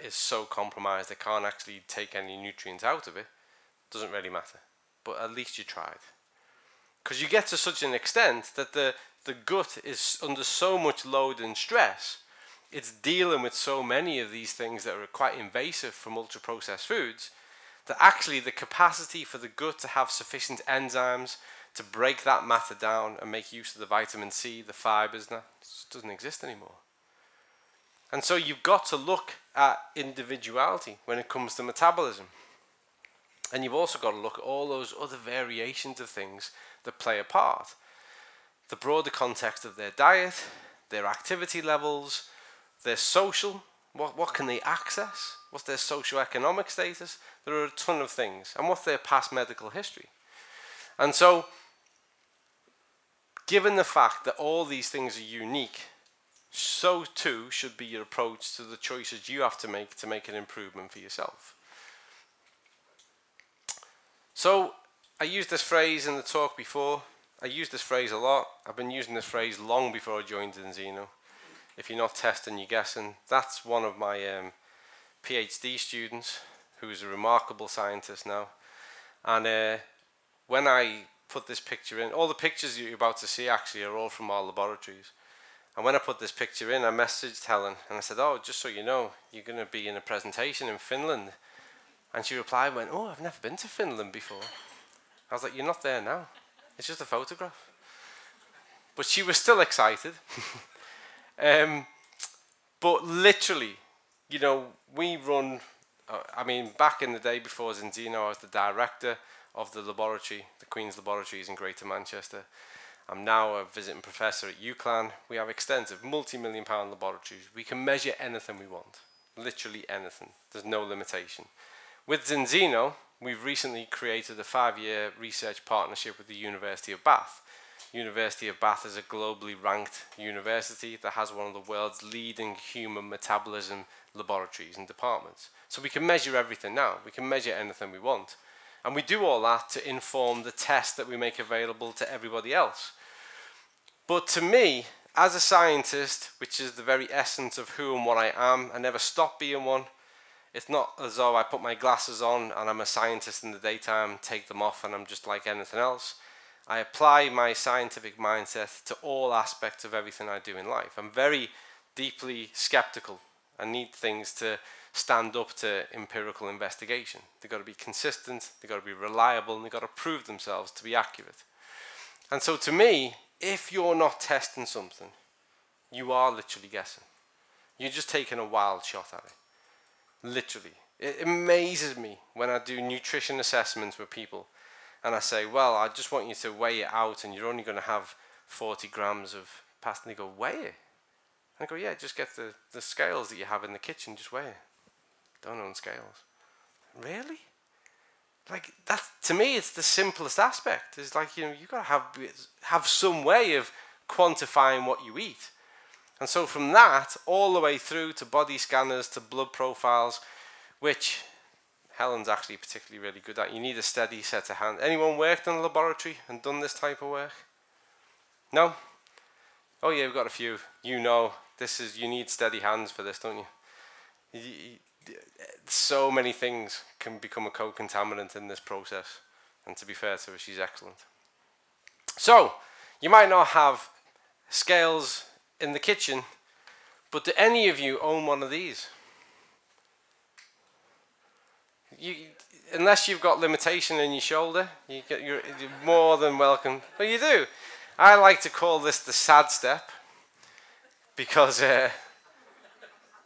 is so compromised it can't actually take any nutrients out of it doesn't really matter, but at least you tried. Because you get to such an extent that the gut is under so much load and stress, it's dealing with so many of these things that are quite invasive from ultra processed foods, that actually the capacity for the gut to have sufficient enzymes to break that matter down and make use of the vitamin C, the fibers, now doesn't exist anymore. And so you've got to look at individuality when it comes to metabolism. And you've also got to look at all those other variations of things that play a part. The broader context of their diet, their activity levels, their social, what can they access? What's their socio-economic status? There are a ton of things. And what's their past medical history? And so, given the fact that all these things are unique, so too should be your approach to the choices you have to make an improvement for yourself. So, I used this phrase in the talk before. I use this phrase a lot. I've been using this phrase long before I joined Enzino. If you're not testing, you're guessing. That's one of my PhD students, who is a remarkable scientist now. And when I put this picture in, all the pictures you're about to see actually are all from our laboratories. And when I put this picture in, I messaged Helen and I said, oh, just so you know, you're going to be in a presentation in Finland. And she replied, went, oh, I've never been to Finland before. I was like, you're not there now. It's just a photograph. But she was still excited. But literally, we run, back in the day before Enzino, I was the director of the laboratory, the Queen's Laboratories in Greater Manchester. I'm now a visiting professor at UCLan. We have extensive multi-million-pound laboratories. We can measure anything we want, literally anything. There's no limitation. With Enzino, we've recently created a 5-year research partnership with the University of Bath. University of Bath is a globally ranked university that has one of the world's leading human metabolism laboratories and departments. So we can measure everything now. We can measure anything we want. And we do all that to inform the test that we make available to everybody else. But to me, as a scientist, which is the very essence of who and what I am, I never stop being one. It's not as though I put my glasses on and I'm a scientist in the daytime, take them off and I'm just like anything else. I apply my scientific mindset to all aspects of everything I do in life. I'm very deeply skeptical. I need things to stand up to empirical investigation. They've got to be consistent, they've got to be reliable, and they've got to prove themselves to be accurate. And so to me, if you're not testing something, you are literally guessing. You're just taking a wild shot at it. Literally. It amazes me when I do nutrition assessments with people and I say, well, I just want you to weigh it out and you're only going to have 40 grams of pasta. And they go, weigh it? And I go, yeah, just get the scales that you have in the kitchen, just weigh it. Don't own scales. Really? Like, that, to me, it's the simplest aspect. It's like, you've got to have some way of quantifying what you eat. And so from that, all the way through to body scanners, to blood profiles, which Helen's actually particularly really good at. You need a steady set of hands. Anyone worked in a laboratory and done this type of work? No? Oh yeah, we've got a few. You know, you need steady hands for this, don't you? So many things can become a co-contaminant in this process. And to be fair to her, she's excellent. So, you might not have scales in the kitchen, but do any of you own one of these? Unless you've got limitation in your shoulder, you're more than welcome. Well, you do. I like to call this the sad step, because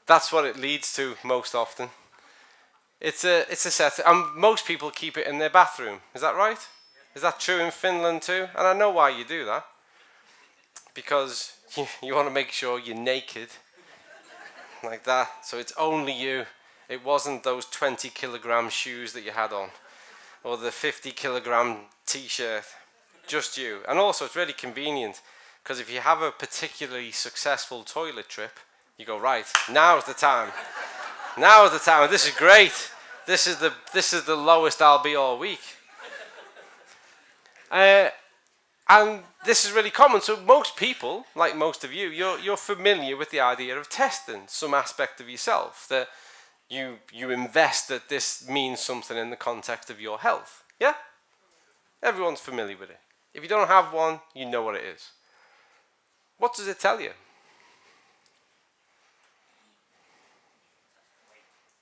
that's what it leads to most often. It's a set, and most people keep it in their bathroom. Is that right? Is that true in Finland too? And I know why you do that. Because you want to make sure you're naked, like that. So it's only you. It wasn't those 20-kilogram shoes that you had on, or the 50-kilogram t-shirt. Just you. And also it's really convenient, because if you have a particularly successful toilet trip, you go, right, now's the time. Now's the time. This is great. This is the lowest I'll be all week. And this is really common. So most people, like most of you, you're familiar with the idea of testing some aspect of yourself, that you invest that this means something in the context of your health. Yeah? Everyone's familiar with it. If you don't have one, you know what it is. What does it tell you?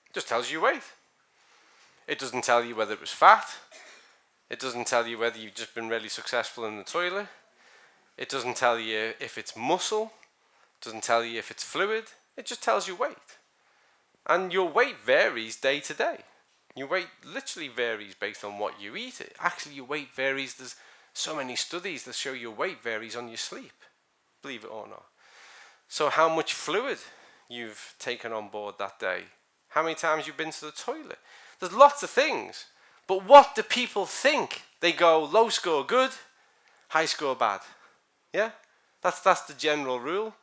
It just tells you weight. It doesn't tell you whether it was fat. It doesn't tell you whether you've just been really successful in the toilet. It doesn't tell you if it's muscle. It doesn't tell you if it's fluid. It just tells you weight. And your weight varies day to day. Your weight literally varies based on what you eat. Actually, your weight varies. There's so many studies that show your weight varies on your sleep, believe it or not. So how much fluid you've taken on board that day. How many times you've been to the toilet. There's lots of things. But what do people think? They go, low score good, high score bad. Yeah? That's the general rule.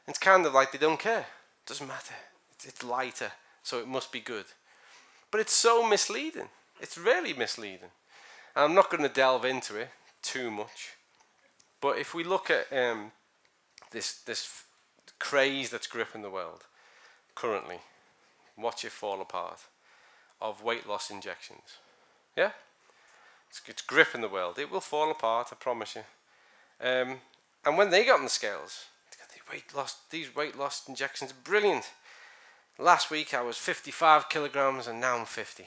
It's kind of like they don't care. It doesn't matter. It's lighter, so it must be good. But it's so misleading. It's really misleading. And I'm not going to delve into it too much. But if we look at this craze that's gripping the world currently, watch it fall apart, of weight loss injections. Yeah? It's gripping the world. It will fall apart, I promise you. And when they got on the scales, they got these weight loss injections, brilliant. Last week I was 55 kilograms and now I'm 50.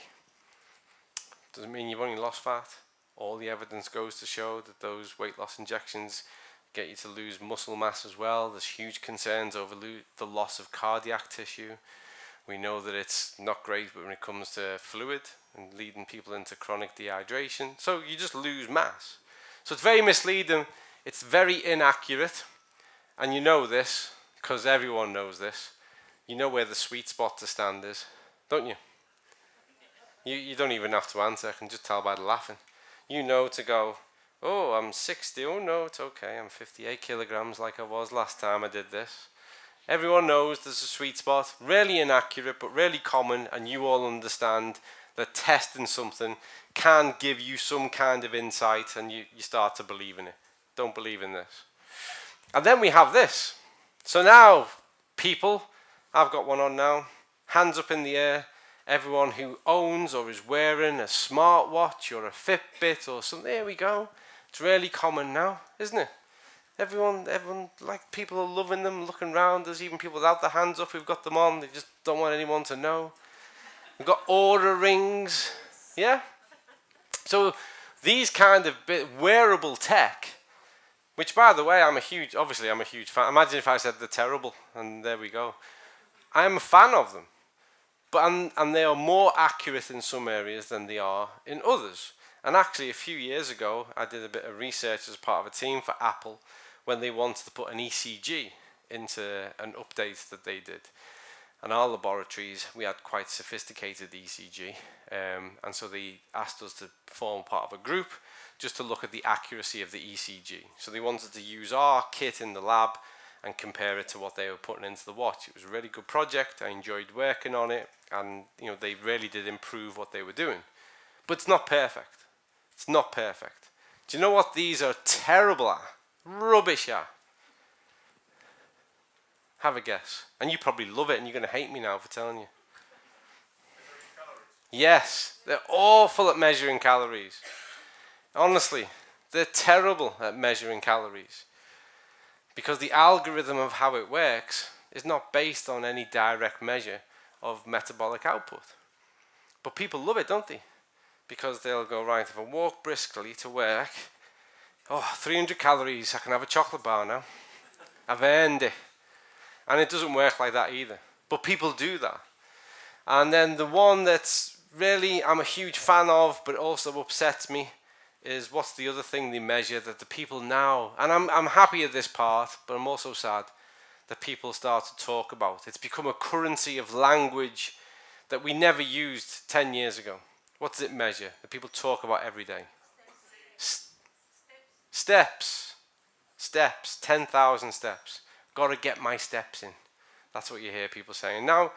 Doesn't mean you've only lost fat. All the evidence goes to show that those weight loss injections get you to lose muscle mass as well. There's huge concerns over the loss of cardiac tissue. We know that it's not great when it comes to fluid and leading people into chronic dehydration. So you just lose mass. So it's very misleading. It's very inaccurate. And you know this, because everyone knows this. You know where the sweet spot to stand is, don't you? You don't even have to answer. I can just tell by the laughing. You know to go, oh, I'm 60. Oh, no, it's okay. I'm 58 kilograms like I was last time I did this. Everyone knows there's a sweet spot. Really inaccurate, but really common. And you all understand that testing something can give you some kind of insight, and you start to believe in it. Don't believe in this. And then we have this. So now, people, I've got one on now. Hands up in the air. Everyone who owns or is wearing a smartwatch or a Fitbit or something. There we go. It's really common now, isn't it? Everyone, like, people are loving them, looking around. There's even people without their hands up who've got them on. They just don't want anyone to know. We've got Oura rings. Yeah? So these kind of wearable tech, which, by the way, I'm a huge fan. Imagine if I said they're terrible, and there we go. I am a fan of them. And they are more accurate in some areas than they are in others. And actually, a few years ago, I did a bit of research as part of a team for Apple when they wanted to put an ECG into an update that they did. And our laboratories, we had quite sophisticated ECG. And so they asked us to form part of a group just to look at the accuracy of the ECG. So they wanted to use our kit in the lab and compare it to what they were putting into the watch. It was a really good project. I enjoyed working on it, and they really did improve what they were doing. But it's not perfect. It's not perfect. Do you know what these are terrible at? Rubbish at? Have a guess. And you probably love it, and you're going to hate me now for telling you. Yes, they're awful at measuring calories. Honestly, they're terrible at measuring calories. Because the algorithm of how it works is not based on any direct measure of metabolic output. But people love it, don't they? Because they'll go, right, if I walk briskly to work, 300 calories, I can have a chocolate bar now. I've earned it. And it doesn't work like that either. But people do that. And then the one that's really I'm a huge fan of, but also upsets me, is what's the other thing they measure that the people now, and I'm happy at this part, but I'm also sad that people start to talk about. It's become a currency of language that we never used 10 years ago. What does it measure that people talk about every day? Steps. 10,000 steps. Got to get my steps in. That's what you hear people saying. Now,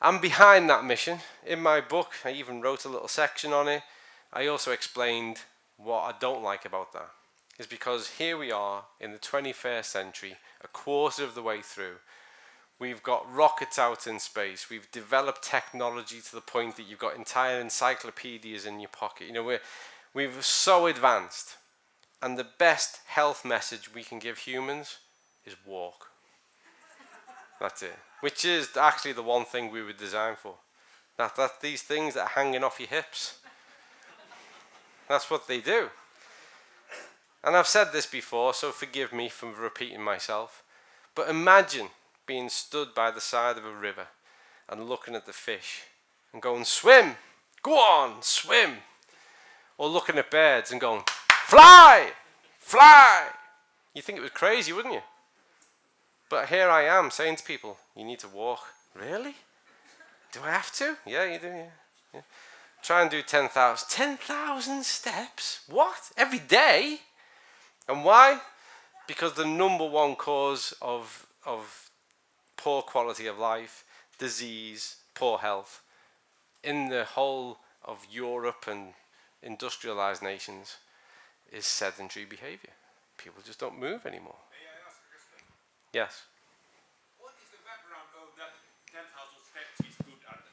I'm behind that mission. In my book, I even wrote a little section on it. I also explained what I don't like about that. Is because here we are in the 21st century, a quarter of the way through. We've got rockets out in space. We've developed technology to the point that you've got entire encyclopedias in your pocket. We've so advanced. And the best health message we can give humans is walk. That's it. Which is actually the one thing we were designed for. That these things that are hanging off your hips. That's what they do. And I've said this before, so forgive me for repeating myself. But imagine being stood by the side of a river and looking at the fish and going, swim! Go on, swim! Or looking at birds and going, fly! Fly! You think it was crazy, wouldn't you? But here I am saying to people, you need to walk. Really? Do I have to? Yeah, you do, yeah. Try and do 10,000. 10,000 steps? What? Every day? And why? Because the number one cause of poor quality of life, disease, poor health, in the whole of Europe and industrialized nations is sedentary behavior. People just don't move anymore. May I ask a question? Yes. What is the background of that 10,000 steps is good at?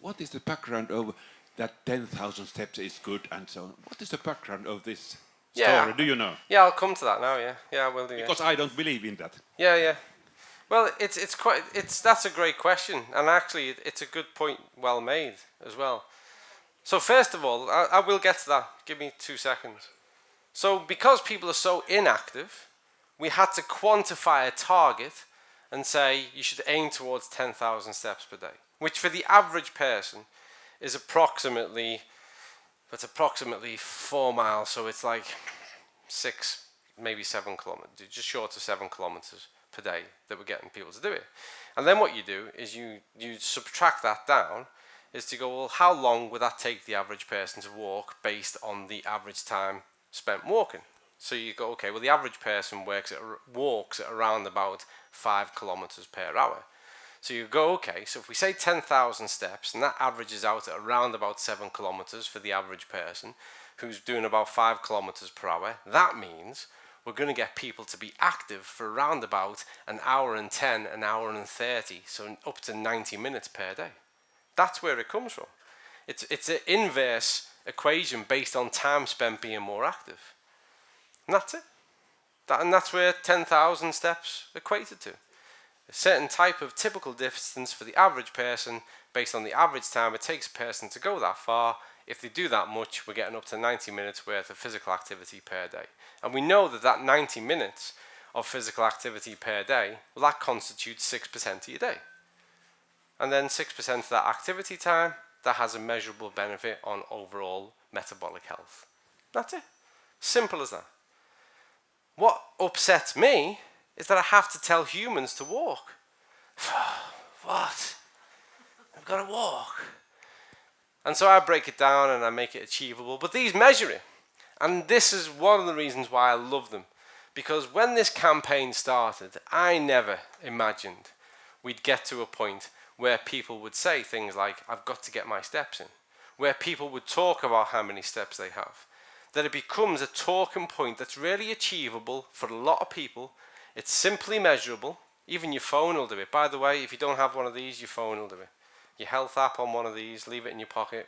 What is the background of that 10,000 steps is good and so on? What is the background of this story? Do you know? Yeah, I'll come to that now. Yeah, I will do. Because I don't believe in that. Yeah. Well, that's a great question, and actually, it's a good point, well made as well. So first of all, I will get to that. Give me 2 seconds. So because people are so inactive, we had to quantify a target and say you should aim towards 10,000 steps per day, which for the average person is approximately 4 miles. So it's like 6, maybe 7 kilometers, just short of 7 kilometers per day that we're getting people to do it. And then what you do is you subtract that down, is to go, well, how long would that take the average person to walk based on the average time spent walking? So you go, okay, well, the average person walks at around about 5 kilometers per hour. So you go, okay, so if we say 10,000 steps, and that averages out at around about 7 kilometers for the average person who's doing about 5 kilometers per hour, that means we're going to get people to be active for around about an hour and 10, an hour and 30, so up to 90 minutes per day. That's where it comes from. It's an inverse equation based on time spent being more active. And that's it. And that's where 10,000 steps equated to. A certain type of typical distance for the average person based on the average time it takes a person to go that far. If they do that much, we're getting up to 90 minutes worth of physical activity per day. And we know that 90 minutes of physical activity per day, well, that constitutes 6% of your day. And then 6% of that activity time, that has a measurable benefit on overall metabolic health. That's it. Simple as that. What upsets me is that I have to tell humans to walk. What? I've got to walk. And so I break it down and I make it achievable. But these measure it. And this is one of the reasons why I love them. Because when this campaign started, I never imagined we'd get to a point where people would say things like, I've got to get my steps in. Where people would talk about how many steps they have. That it becomes a talking point that's really achievable for a lot of people. It's simply measurable. Even your phone will do it. By the way, if you don't have one of these, your phone will do it. Your health app on one of these, leave it in your pocket,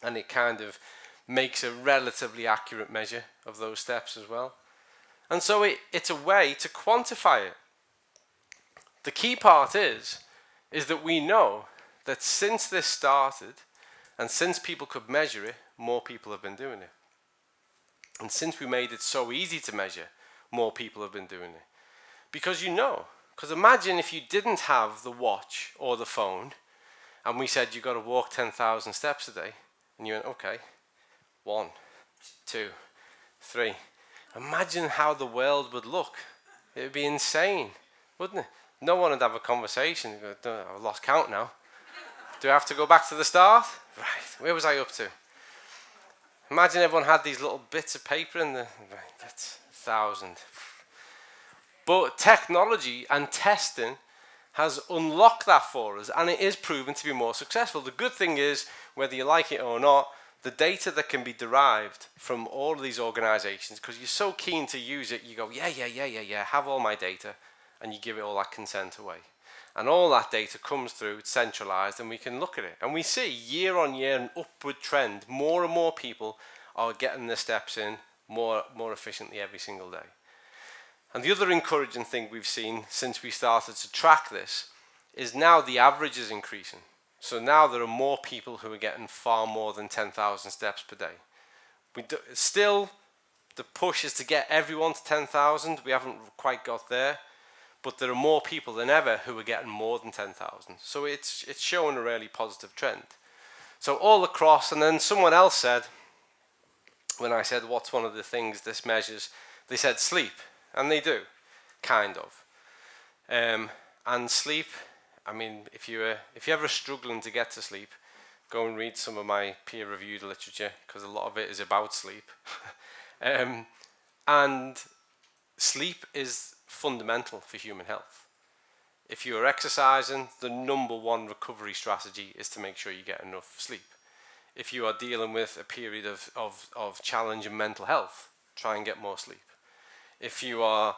and it kind of makes a relatively accurate measure of those steps as well. And so it's a way to quantify it. The key part is that we know that since this started, and since people could measure it, more people have been doing it. And since we made it so easy to measure, more people have been doing it. Because because imagine if you didn't have the watch or the phone, and we said you've got to walk 10,000 steps a day, and you went, okay, 1, 2, 3. Imagine how the world would look. It would be insane, wouldn't it? No one would have a conversation. I've lost count now. Do I have to go back to the start? Right, where was I up to? Imagine everyone had these little bits of paper in the... Right, that's 1,000. But technology and testing has unlocked that for us, and it is proven to be more successful. The good thing is, whether you like it or not, the data that can be derived from all of these organizations, because you're so keen to use it, you go, yeah, have all my data, and you give it all that consent away. And all that data comes through, it's centralized, and we can look at it. And we see year on year an upward trend. More and more people are getting their steps in more efficiently every single day. And the other encouraging thing we've seen since we started to track this is now the average is increasing. So now there are more people who are getting far more than 10,000 steps per day. Still, the push is to get everyone to 10,000. We haven't quite got there. But there are more people than ever who are getting more than 10,000. So it's showing a really positive trend. So all across, and then someone else said, when I said what's one of the things this measures, they said sleep, and they do, kind of. And sleep, I mean, if you're ever struggling to get to sleep, go and read some of my peer-reviewed literature, because a lot of it is about sleep. And sleep is fundamental for human health. If you are exercising, the number one recovery strategy is to make sure you get enough sleep. If you are dealing with a period of challenge in mental health, try and get more sleep. If you are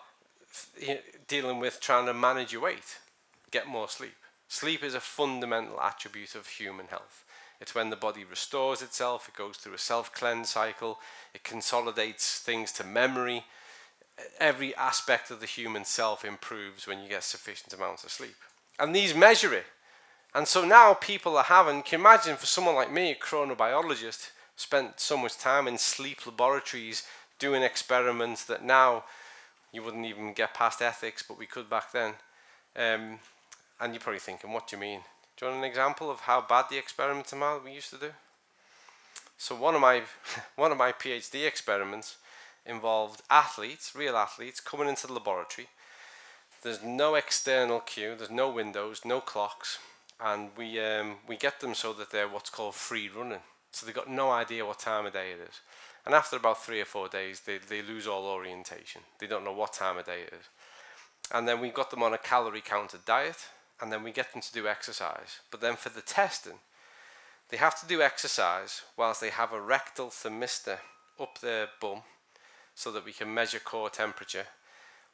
dealing with trying to manage your weight, get more sleep. Sleep is a fundamental attribute of human health. It's when the body restores itself, it goes through a self-cleanse cycle, it consolidates things to memory. Every aspect of the human self improves when you get sufficient amounts of sleep. And these measure it. And so now people are having, can you imagine for someone like me, a chronobiologist, spent so much time in sleep laboratories doing experiments that now you wouldn't even get past ethics, but we could back then. And you're probably thinking, what do you mean? Do you want an example of how bad the experiments are that we used to do? So one of my PhD experiments involved athletes, real athletes, coming into the laboratory. There's no external cue, there's no windows, no clocks, and we get them so that they're what's called free running. So they've got no idea what time of day it is. And after about 3 or 4 days, they lose all orientation. They don't know what time of day it is. And then we've got them on a calorie counted diet, and then we get them to do exercise. But then for the testing, they have to do exercise whilst they have a rectal thermistor up their bum, so that we can measure core temperature.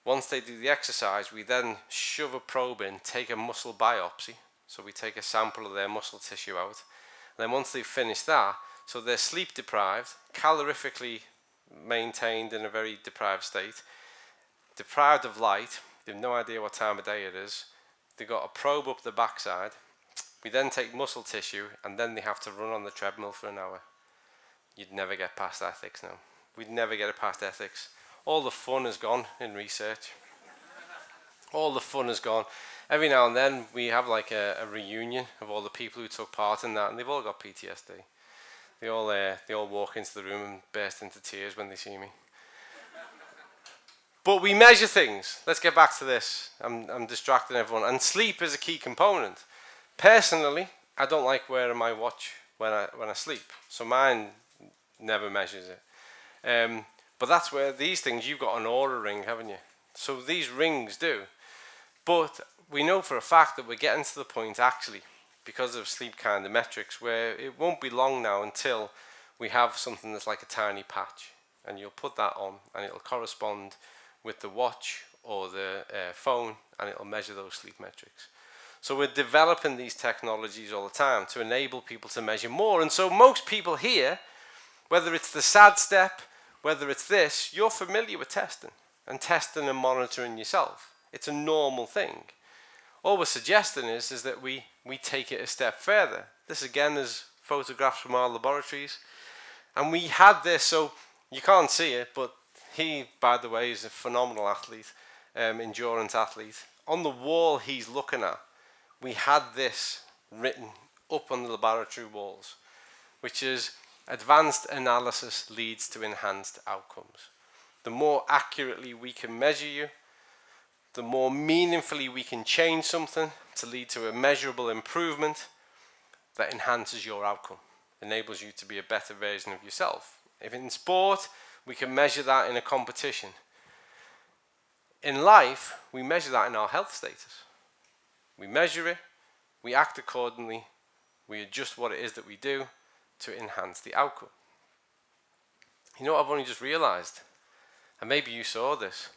Once they do the exercise, we then shove a probe in, take a muscle biopsy. So we take a sample of their muscle tissue out. And then once they've finished that, so they're sleep deprived, calorifically maintained in a very deprived state, deprived of light, they have no idea what time of day it is. They've got a probe up the backside. We then take muscle tissue, and then they have to run on the treadmill for an hour. You'd never get past ethics now. We'd never get it past ethics. All the fun is gone in research. All the fun is gone. Every now and then we have like a reunion of all the people who took part in that, and they've all got PTSD. They all walk into the room and burst into tears when they see me. But we measure things. Let's get back to this. I'm distracting everyone. And sleep is a key component. Personally, I don't like wearing my watch when I sleep. So mine never measures it. But that's where these things, you've got an Oura ring, haven't you? So these rings do. But we know for a fact that we're getting to the point, actually, because of sleep kind of metrics, where it won't be long now until we have something that's like a tiny patch. And you'll put that on and it'll correspond with the watch or the phone, and it'll measure those sleep metrics. So we're developing these technologies all the time to enable people to measure more. And so most people here, whether it's the SAD step, whether it's this, you're familiar with testing and monitoring yourself. It's a normal thing. All we're suggesting is that we take it a step further. This again is photographs from our laboratories. And we had this, so you can't see it, but he, by the way, is a phenomenal athlete, endurance athlete. On the wall he's looking at, we had this written up on the laboratory walls, which is advanced analysis leads to enhanced outcomes. The more accurately we can measure you, the more meaningfully we can change something to lead to a measurable improvement that enhances your outcome, enables you to be a better version of yourself. If in sport, we can measure that in a competition. In life, we measure that in our health status. We measure it, we act accordingly, we adjust what it is that we do to enhance the outcome. You know what I've only just realized? And maybe you saw this.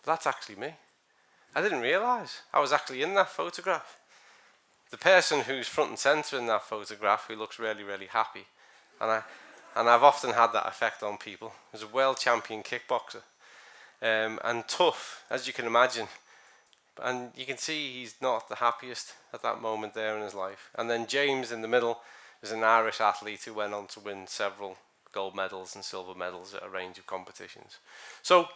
But that's actually me. I didn't realize I was actually in that photograph. The person who's front and center in that photograph, who looks really, really happy, and I've often had that effect on people, is a world champion kickboxer, and tough, as you can imagine. And you can see he's not the happiest at that moment there in his life. And then James in the middle is an Irish athlete who went on to win several gold medals and silver medals at a range of competitions. So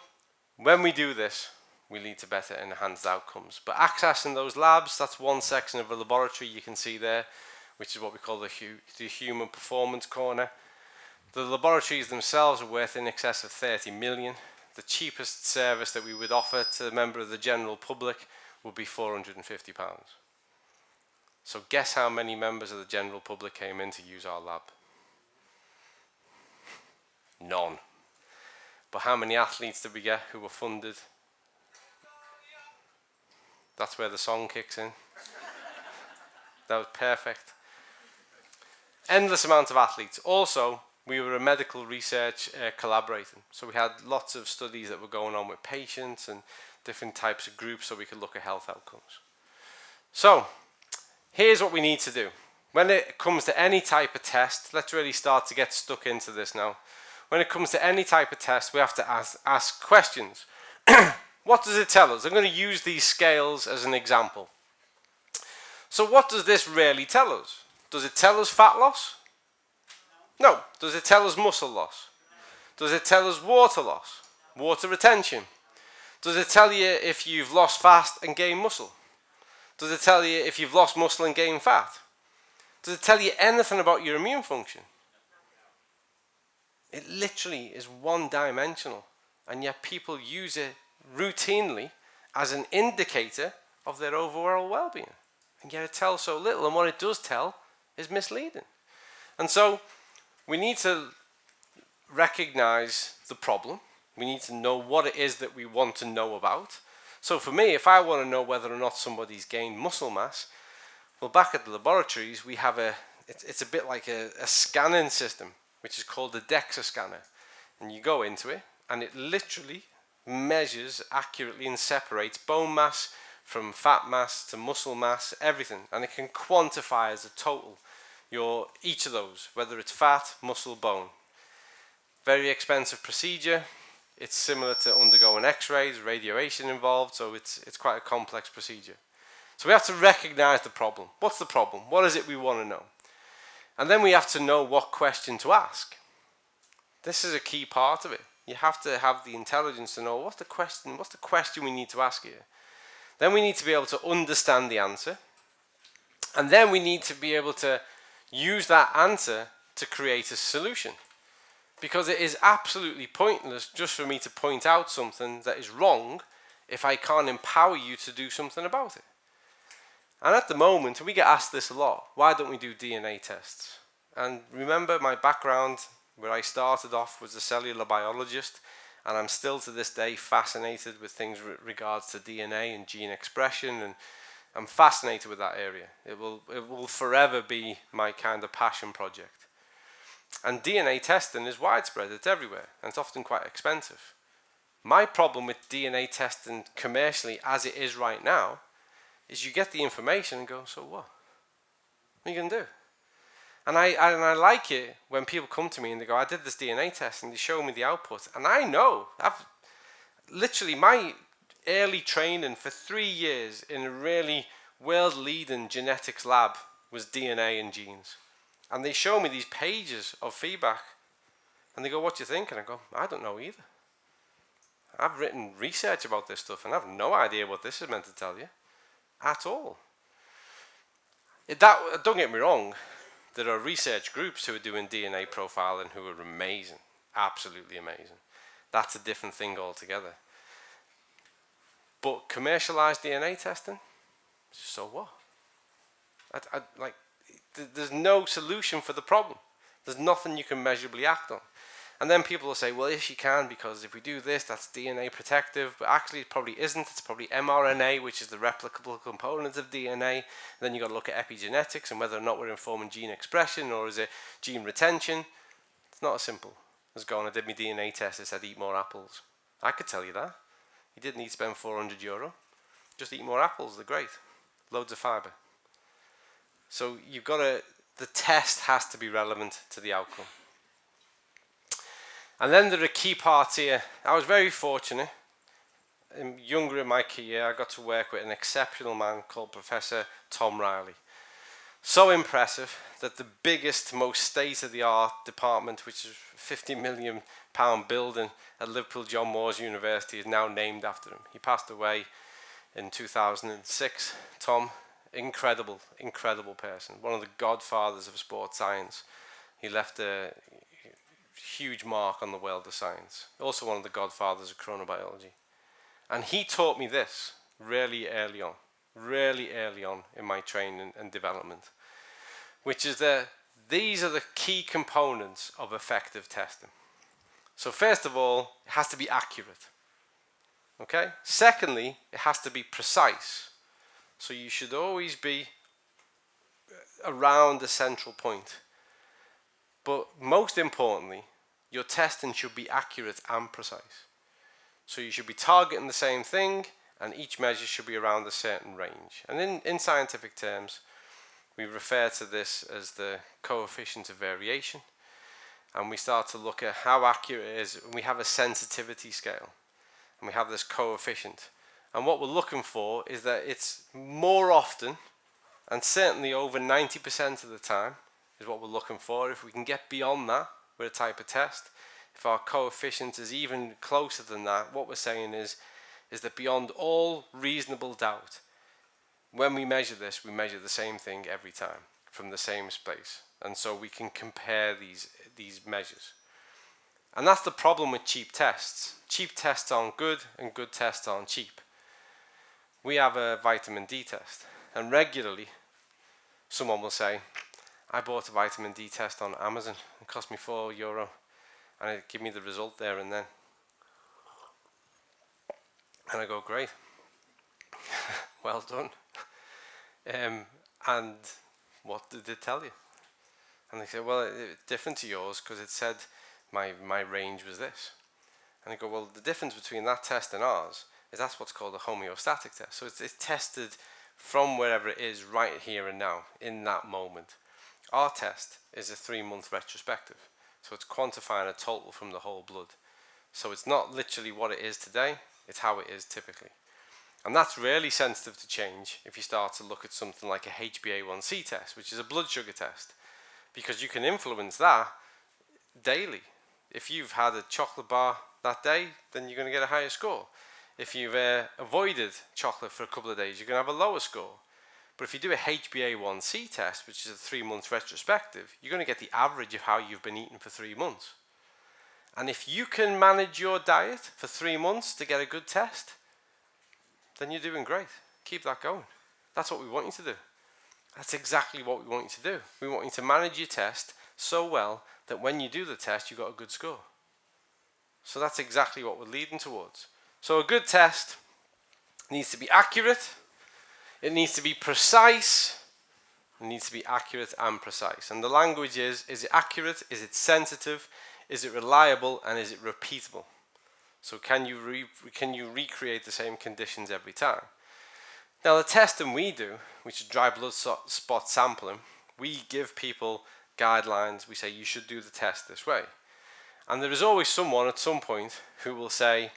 when we do this, we lead to better enhanced outcomes. But accessing those labs, that's one section of a laboratory you can see there, which is what we call the Human Performance Corner. The laboratories themselves are worth in excess of 30 million. The cheapest service that we would offer to a member of the general public would be £450. So guess how many members of the general public came in to use our lab? None. But how many athletes did we get who were funded? That's where the song kicks in. That was perfect. Endless amount of athletes. Also, we were a medical research collaborator. So we had lots of studies that were going on with patients and different types of groups so we could look at health outcomes. So, here's what we need to do. When it comes to any type of test, let's really start to get stuck into this now. When it comes to any type of test, we have to ask questions. What does it tell us? I'm going to use these scales as an example. So what does this really tell us? Does it tell us fat loss? No. Does it tell us muscle loss? Does it tell us water loss? Water retention? Does it tell you if you've lost fat and gained muscle? Does it tell you if you've lost muscle and gained fat? Does it tell you anything about your immune function? It literally is one-dimensional, and yet people use it routinely as an indicator of their overall well-being. And yet it tells so little, and what it does tell is misleading. And so we need to recognize the problem. We need to know what it is that we want to know about. So for me, if I want to know whether or not somebody's gained muscle mass, well, back at the laboratories, we have it's a bit like a scanning system, which is called the DEXA scanner. And you go into it, and it literally measures accurately and separates bone mass from fat mass to muscle mass, everything. And it can quantify as a total each of those, whether it's fat, muscle, bone. Very expensive procedure. It's similar to undergoing x-rays, radiation involved, so it's quite a complex procedure. So we have to recognize the problem. What's the problem? What is it we want to know? And then we have to know what question to ask. This is a key part of it. You have to have the intelligence to know what's the question we need to ask here. Then we need to be able to understand the answer. And then we need to be able to use that answer to create a solution. Because it is absolutely pointless just for me to point out something that is wrong if I can't empower you to do something about it. And at the moment, we get asked this a lot, why don't we do DNA tests? And remember my background, where I started off was a cellular biologist, and I'm still to this day fascinated with things regards to DNA and gene expression, and I'm fascinated with that area. It will forever be my kind of passion project. And DNA testing is widespread, it's everywhere, and it's often quite expensive. My problem with DNA testing commercially as it is right now is you get the information and go, so what? What are you going to do? And I like it when people come to me and they go, I did this DNA test, and they show me the output. And I know, I've literally, my early training for 3 years in a really world-leading genetics lab was DNA and genes. And they show me these pages of feedback. And they go, what do you think? And I go, I don't know either. I've written research about this stuff, and I have no idea what this is meant to tell you at all. Don't get me wrong, there are research groups who are doing DNA profiling who are amazing, absolutely amazing. That's a different thing altogether. But commercialized DNA testing, so what? There's no solution for the problem. There's nothing you can measurably act on. And then people will say, well, yes, you can, because if we do this, that's DNA protective. But actually, it probably isn't. It's probably mRNA, which is the replicable component of DNA. And then you've got to look at epigenetics and whether or not we're informing gene expression, or is it gene retention. It's not as simple as going, I did my DNA test, it said eat more apples. I could tell you that. You didn't need to spend €400. Just eat more apples, they're great. Loads of fibre. So you've got to, the test has to be relevant to the outcome. And then there are key parts here. I was very fortunate. Younger in my career, I got to work with an exceptional man called Professor Tom Riley. So impressive that the biggest, most state-of-the-art department, which is a £50 million building at Liverpool John Moores University, is now named after him. He passed away in 2006. Tom, incredible, incredible person. One of the godfathers of sports science. He left a huge mark on the world of science. Also one of the godfathers of chronobiology. And he taught me this really early on in my training and development, which is that these are the key components of effective testing. So first of all, it has to be accurate. Okay? Secondly, it has to be precise. So you should always be around the central point. But most importantly, your testing should be accurate and precise. So you should be targeting the same thing, and each measure should be around a certain range. And in scientific terms, we refer to this as the coefficient of variation. And we start to look at how accurate it is. We have a sensitivity scale, and we have this coefficient. And what we're looking for is that it's more often, and certainly over 90% of the time, is what we're looking for. If we can get beyond that with a type of test, if our coefficient is even closer than that, what we're saying is that beyond all reasonable doubt, when we measure this, we measure the same thing every time from the same space. And so we can compare these measures. And that's the problem with cheap tests. Cheap tests aren't good, and good tests aren't cheap. We have a vitamin D test, and regularly someone will say, I bought a vitamin D test on Amazon. It cost me €4, and it gave me the result there and then. And I go, great. Well done. And what did it tell you? And they say, well, it's different to yours because it said my range was this. And I go, well, the difference between that test and ours is that's what's called a homeostatic test. So it's tested from wherever it is right here and now, in that moment. Our test is a 3-month retrospective. So it's quantifying a total from the whole blood. So it's not literally what it is today, it's how it is typically. And that's really sensitive to change if you start to look at something like a HbA1c test, which is a blood sugar test, because you can influence that daily. If you've had a chocolate bar that day, then you're going to get a higher score. If you've avoided chocolate for a couple of days, you're going to have a lower score. But if you do a HbA1c test, which is a 3-month retrospective, you're going to get the average of how you've been eating for 3 months. And if you can manage your diet for 3 months to get a good test, then you're doing great. Keep that going. That's what we want you to do. That's exactly what we want you to do. We want you to manage your test so well that when you do the test, you got a good score. So that's exactly what we're leading towards. So a good test needs to be accurate, it needs to be precise, it needs to be accurate and precise. And the language is it accurate, is it sensitive, is it reliable, and is it repeatable? So can you recreate the same conditions every time? Now the testing we do, which is dry blood spot sampling, we give people guidelines. We say you should do the test this way. And there is always someone at some point who will say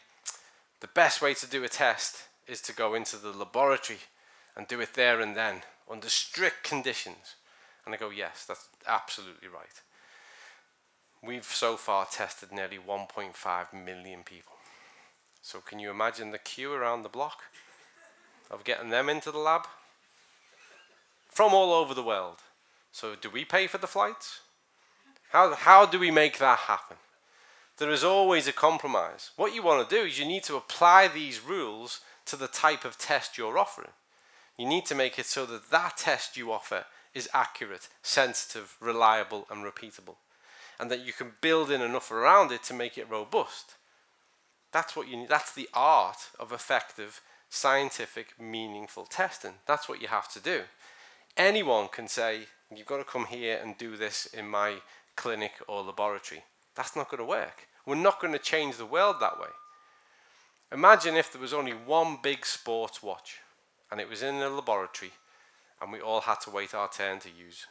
the best way to do a test is to go into the laboratory and do it there and then under strict conditions. And I go, yes, that's absolutely right. We've so far tested nearly 1.5 million people. So can you imagine the queue around the block of getting them into the lab? From all over the world. So do we pay for the flights? How do we make that happen? There is always a compromise. What you want to do is you need to apply these rules to the type of test you're offering. You need to make it so that that test you offer is accurate, sensitive, reliable, and repeatable. And that you can build in enough around it to make it robust. That's what you need. That's the art of effective, scientific, meaningful testing. That's what you have to do. Anyone can say, you've got to come here and do this in my clinic or laboratory. That's not going to work. We're not going to change the world that way. Imagine if there was only one big sports watch and it was in a laboratory and we all had to wait our turn to use.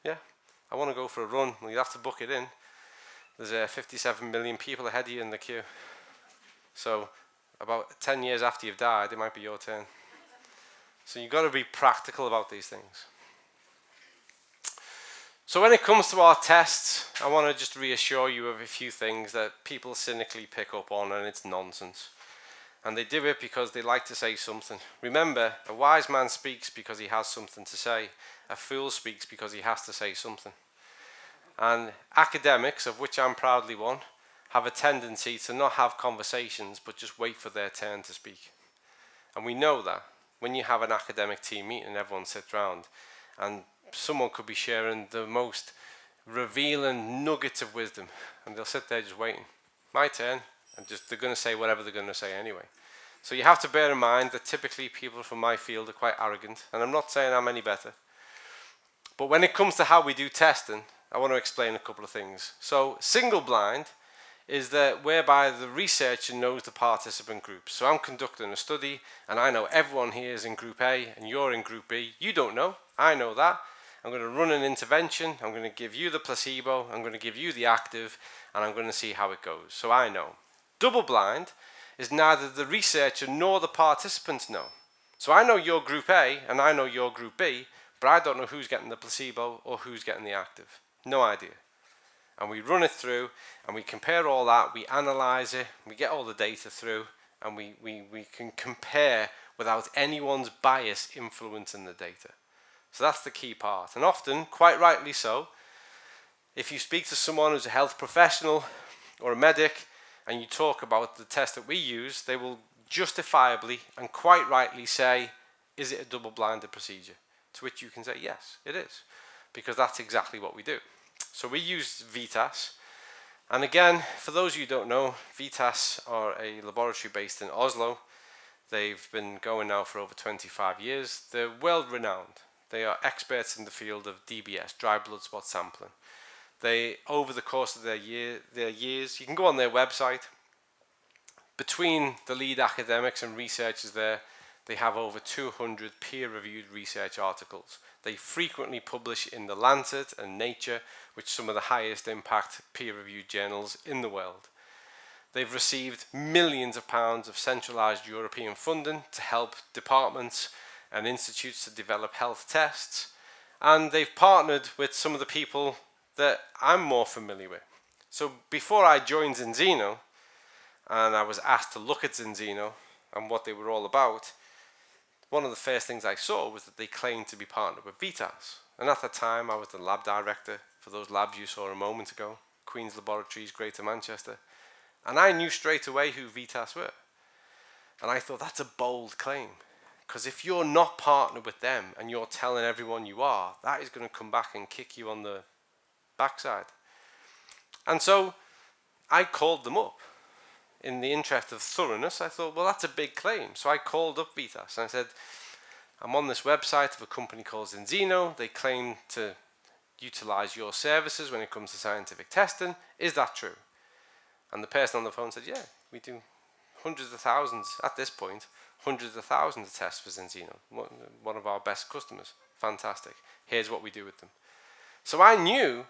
Yeah, I want to go for a run. Well, you have to book it in. There's 57 million people ahead of you in the queue. So about 10 years after you've died, it might be your turn. So you've got to be practical about these things. So when it comes to our tests, I want to just reassure you of a few things that people cynically pick up on, and it's nonsense. And they do it because they like to say something. Remember, a wise man speaks because he has something to say. A fool speaks because he has to say something. And academics, of which I'm proudly one, have a tendency to not have conversations but just wait for their turn to speak. And we know that when you have an academic team meeting, everyone sits round and someone could be sharing the most revealing nuggets of wisdom and they'll sit there just waiting. My turn. And they're going to say whatever they're going to say anyway. So you have to bear in mind that typically people from my field are quite arrogant, and I'm not saying I'm any better. But when it comes to how we do testing, I want to explain a couple of things. So single blind is that whereby the researcher knows the participant groups. So I'm conducting a study and I know everyone here is in group A and you're in group B. You don't know, I know that. I'm going to run an intervention, I'm going to give you the placebo, I'm going to give you the active, and I'm going to see how it goes. So I know. Double blind is neither the researcher nor the participants know. So I know you're group A and I know you're group B, but I don't know who's getting the placebo or who's getting the active. No idea. And we run it through and we compare all that, we analyze it, we get all the data through, and we can compare without anyone's bias influencing the data. So that's the key part. And often, quite rightly so, if you speak to someone who's a health professional or a medic and you talk about the test that we use, they will justifiably and quite rightly say, is it a double-blinded procedure? To which you can say, yes, it is, because that's exactly what we do. So we use VITAS, and again, for those of you who don't know, VITAS are a laboratory based in Oslo. They've been going now for over 25 years. They're world-renowned. They are experts in the field of DBS, dry blood spot sampling. They, over the course of their years, you can go on their website. Between the lead academics and researchers there, they have over 200 peer-reviewed research articles. They frequently publish in The Lancet and Nature, which are some of the highest impact peer-reviewed journals in the world. They've received millions of pounds of centralised European funding to help departments and institutes to develop health tests. And they've partnered with some of the people that I'm more familiar with. So before I joined Zinzino, and I was asked to look at Zinzino and what they were all about, one of the first things I saw was that they claimed to be partnered with VITAS. And at the time, I was the lab director for those labs you saw a moment ago, Queen's Laboratories, Greater Manchester. And I knew straight away who VITAS were. And I thought, that's a bold claim. Because if you're not partnered with them and you're telling everyone you are, that is going to come back and kick you on the backside. And so I called them up. In the interest of thoroughness, I thought, well, that's a big claim. So I called up Vitas and I said, I'm on this website of a company called Zinzino. They claim to utilize your services when it comes to scientific testing. Is that true? And the person on the phone said, yeah, we do hundreds of thousands, at this point, hundreds of thousands of tests for Zinzino. One of our best customers. Fantastic. Here's what we do with them. So I knew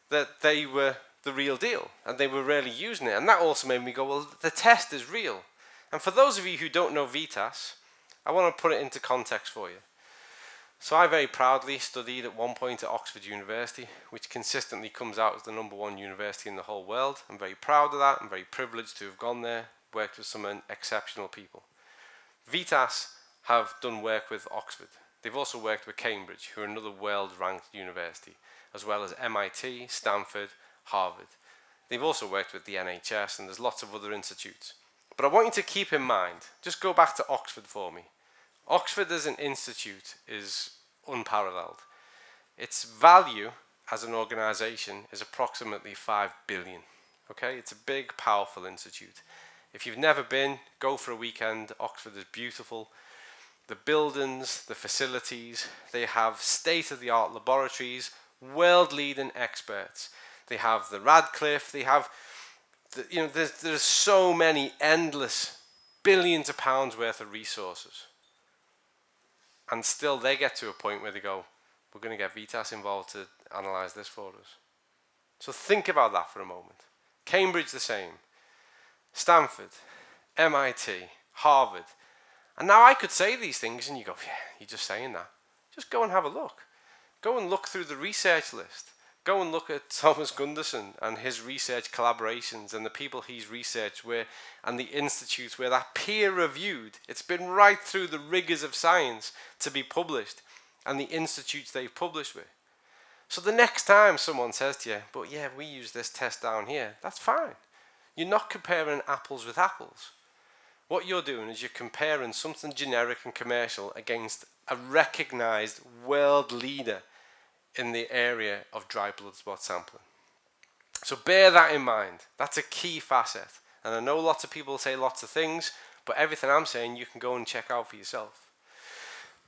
that they were the real deal and they were really using it. And that also made me go, well, the test is real. And for those of you who don't know Vitas, I want to put it into context for you. So I very proudly studied at one point at Oxford University, which consistently comes out as the #1 university in the whole world. I'm very proud of that. I'm very privileged to have gone there, worked with some exceptional people. Vitas have done work with Oxford. They've also worked with Cambridge, who are another world-ranked university, as well as MIT, Stanford, Harvard. They've also worked with the NHS, and there's lots of other institutes. But I want you to keep in mind, just go back to Oxford for me. Oxford as an institute is unparalleled. Its value as an organisation is approximately 5 billion. Okay, it's a big, powerful institute. If you've never been, go for a weekend. Oxford is beautiful. The buildings, the facilities, they have state-of-the-art laboratories, world-leading experts. They have the Radcliffe, they have, there's so many endless billions of pounds worth of resources. And still they get to a point where they go, we're going to get Vitas involved to analyse this for us. So think about that for a moment. Cambridge the same. Stanford, MIT, Harvard. And now I could say these things and you go, yeah, you're just saying that. Just go and have a look. Go and look through the research list. Go and look at Thomas Gunderson and his research collaborations and the people he's researched with and the institutes where that peer-reviewed. It's been right through the rigors of science to be published and the institutes they've published with. So the next time someone says to you, but yeah, we use this test down here, that's fine. You're not comparing apples with apples. What you're doing is you're comparing something generic and commercial against a recognized world leader in the area of dry blood spot sampling. So bear that in mind. That's a key facet. And I know lots of people say lots of things, but everything I'm saying you can go and check out for yourself.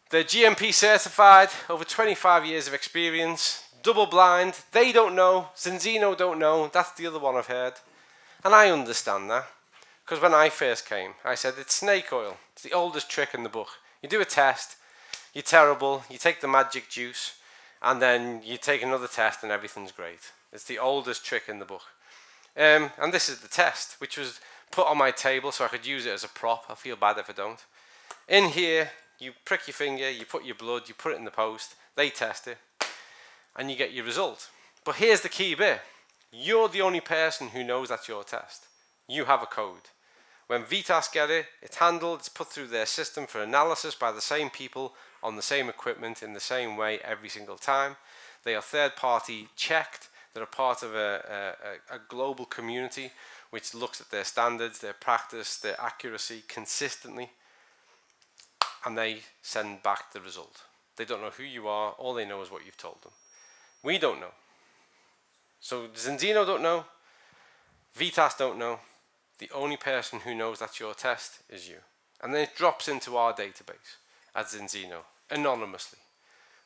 They're GMP certified, over 25 years of experience, double blind. They don't know, Zinzino don't know. That's the other one I've heard. And I understand that. Because when I first came, I said, it's snake oil. It's the oldest trick in the book. You do a test, you're terrible, you take the magic juice, and then you take another test and everything's great. It's the oldest trick in the book. And this is the test, which was put on my table so I could use it as a prop. I feel bad if I don't. In here, you prick your finger, you put your blood, you put it in the post, they test it, and you get your result. But here's the key bit. You're the only person who knows that's your test. You have a code. When Vitas get it, it's handled, it's put through their system for analysis by the same people on the same equipment in the same way every single time. They are third-party checked. They're a part of a global community which looks at their standards, their practice, their accuracy consistently, and they send back the result. They don't know who you are. All they know is what you've told them. We don't know. So Zinzino don't know. Vitas don't know. The only person who knows that's your test is you. And then it drops into our database at Zinzino, anonymously.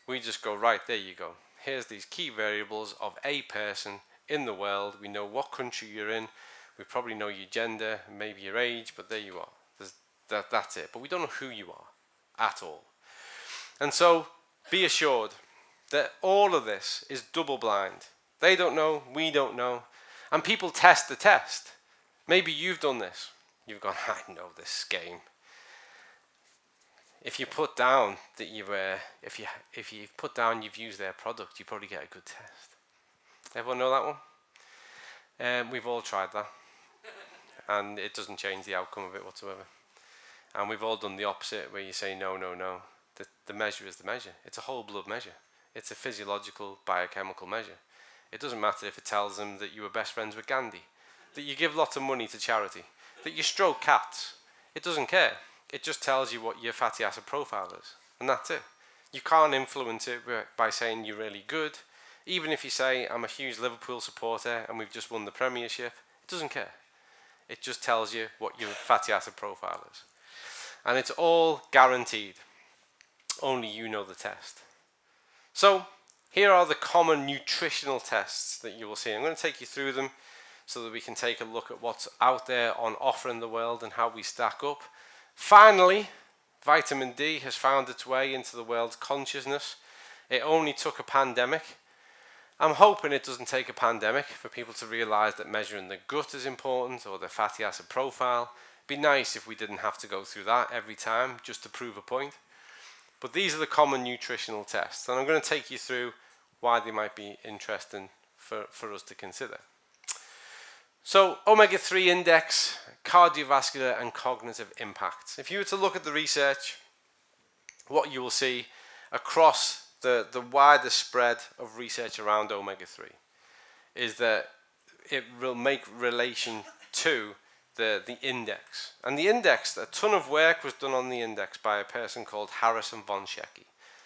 We just go, right, there you go. Here's these key variables of a person in the world. We know what country you're in. We probably know your gender, maybe your age, but there you are. That's it. But we don't know who you are at all. And so be assured that all of this is double blind. They don't know, we don't know. And people test the test. Maybe you've done this. You've gone, I know this game. If you put down that if you put down you've used their product, you probably get a good test. Everyone know that one? We've all tried that, and it doesn't change the outcome of it whatsoever. And we've all done the opposite, where you say no, no, no. The measure is the measure. It's a whole blood measure. It's a physiological, biochemical measure. It doesn't matter if it tells them that you were best friends with Gandhi, that you give lots of money to charity, that you stroke cats. It doesn't care. It just tells you what your fatty acid profile is, and that's it. You can't influence it by saying you're really good. Even if you say, I'm a huge Liverpool supporter and we've just won the Premiership, it doesn't care. It just tells you what your fatty acid profile is. And it's all guaranteed. Only you know the test. So, here are the common nutritional tests that you will see. I'm going to take you through them so that we can take a look at what's out there on offer in the world and how we stack up. Finally, vitamin D has found its way into the world's consciousness. It only took a pandemic. I'm hoping it doesn't take a pandemic for people to realise that measuring the gut is important, or their fatty acid profile. It'd be nice if we didn't have to go through that every time just to prove a point. But these are the common nutritional tests, and I'm going to take you through why they might be interesting for us to consider. So, omega-3 index, cardiovascular and cognitive impacts. If you were to look at the research, what you will see across the wider spread of research around omega-3 is that it will make relation to the index. And the index, a ton of work was done on the index by a person called Harrison von Schecke.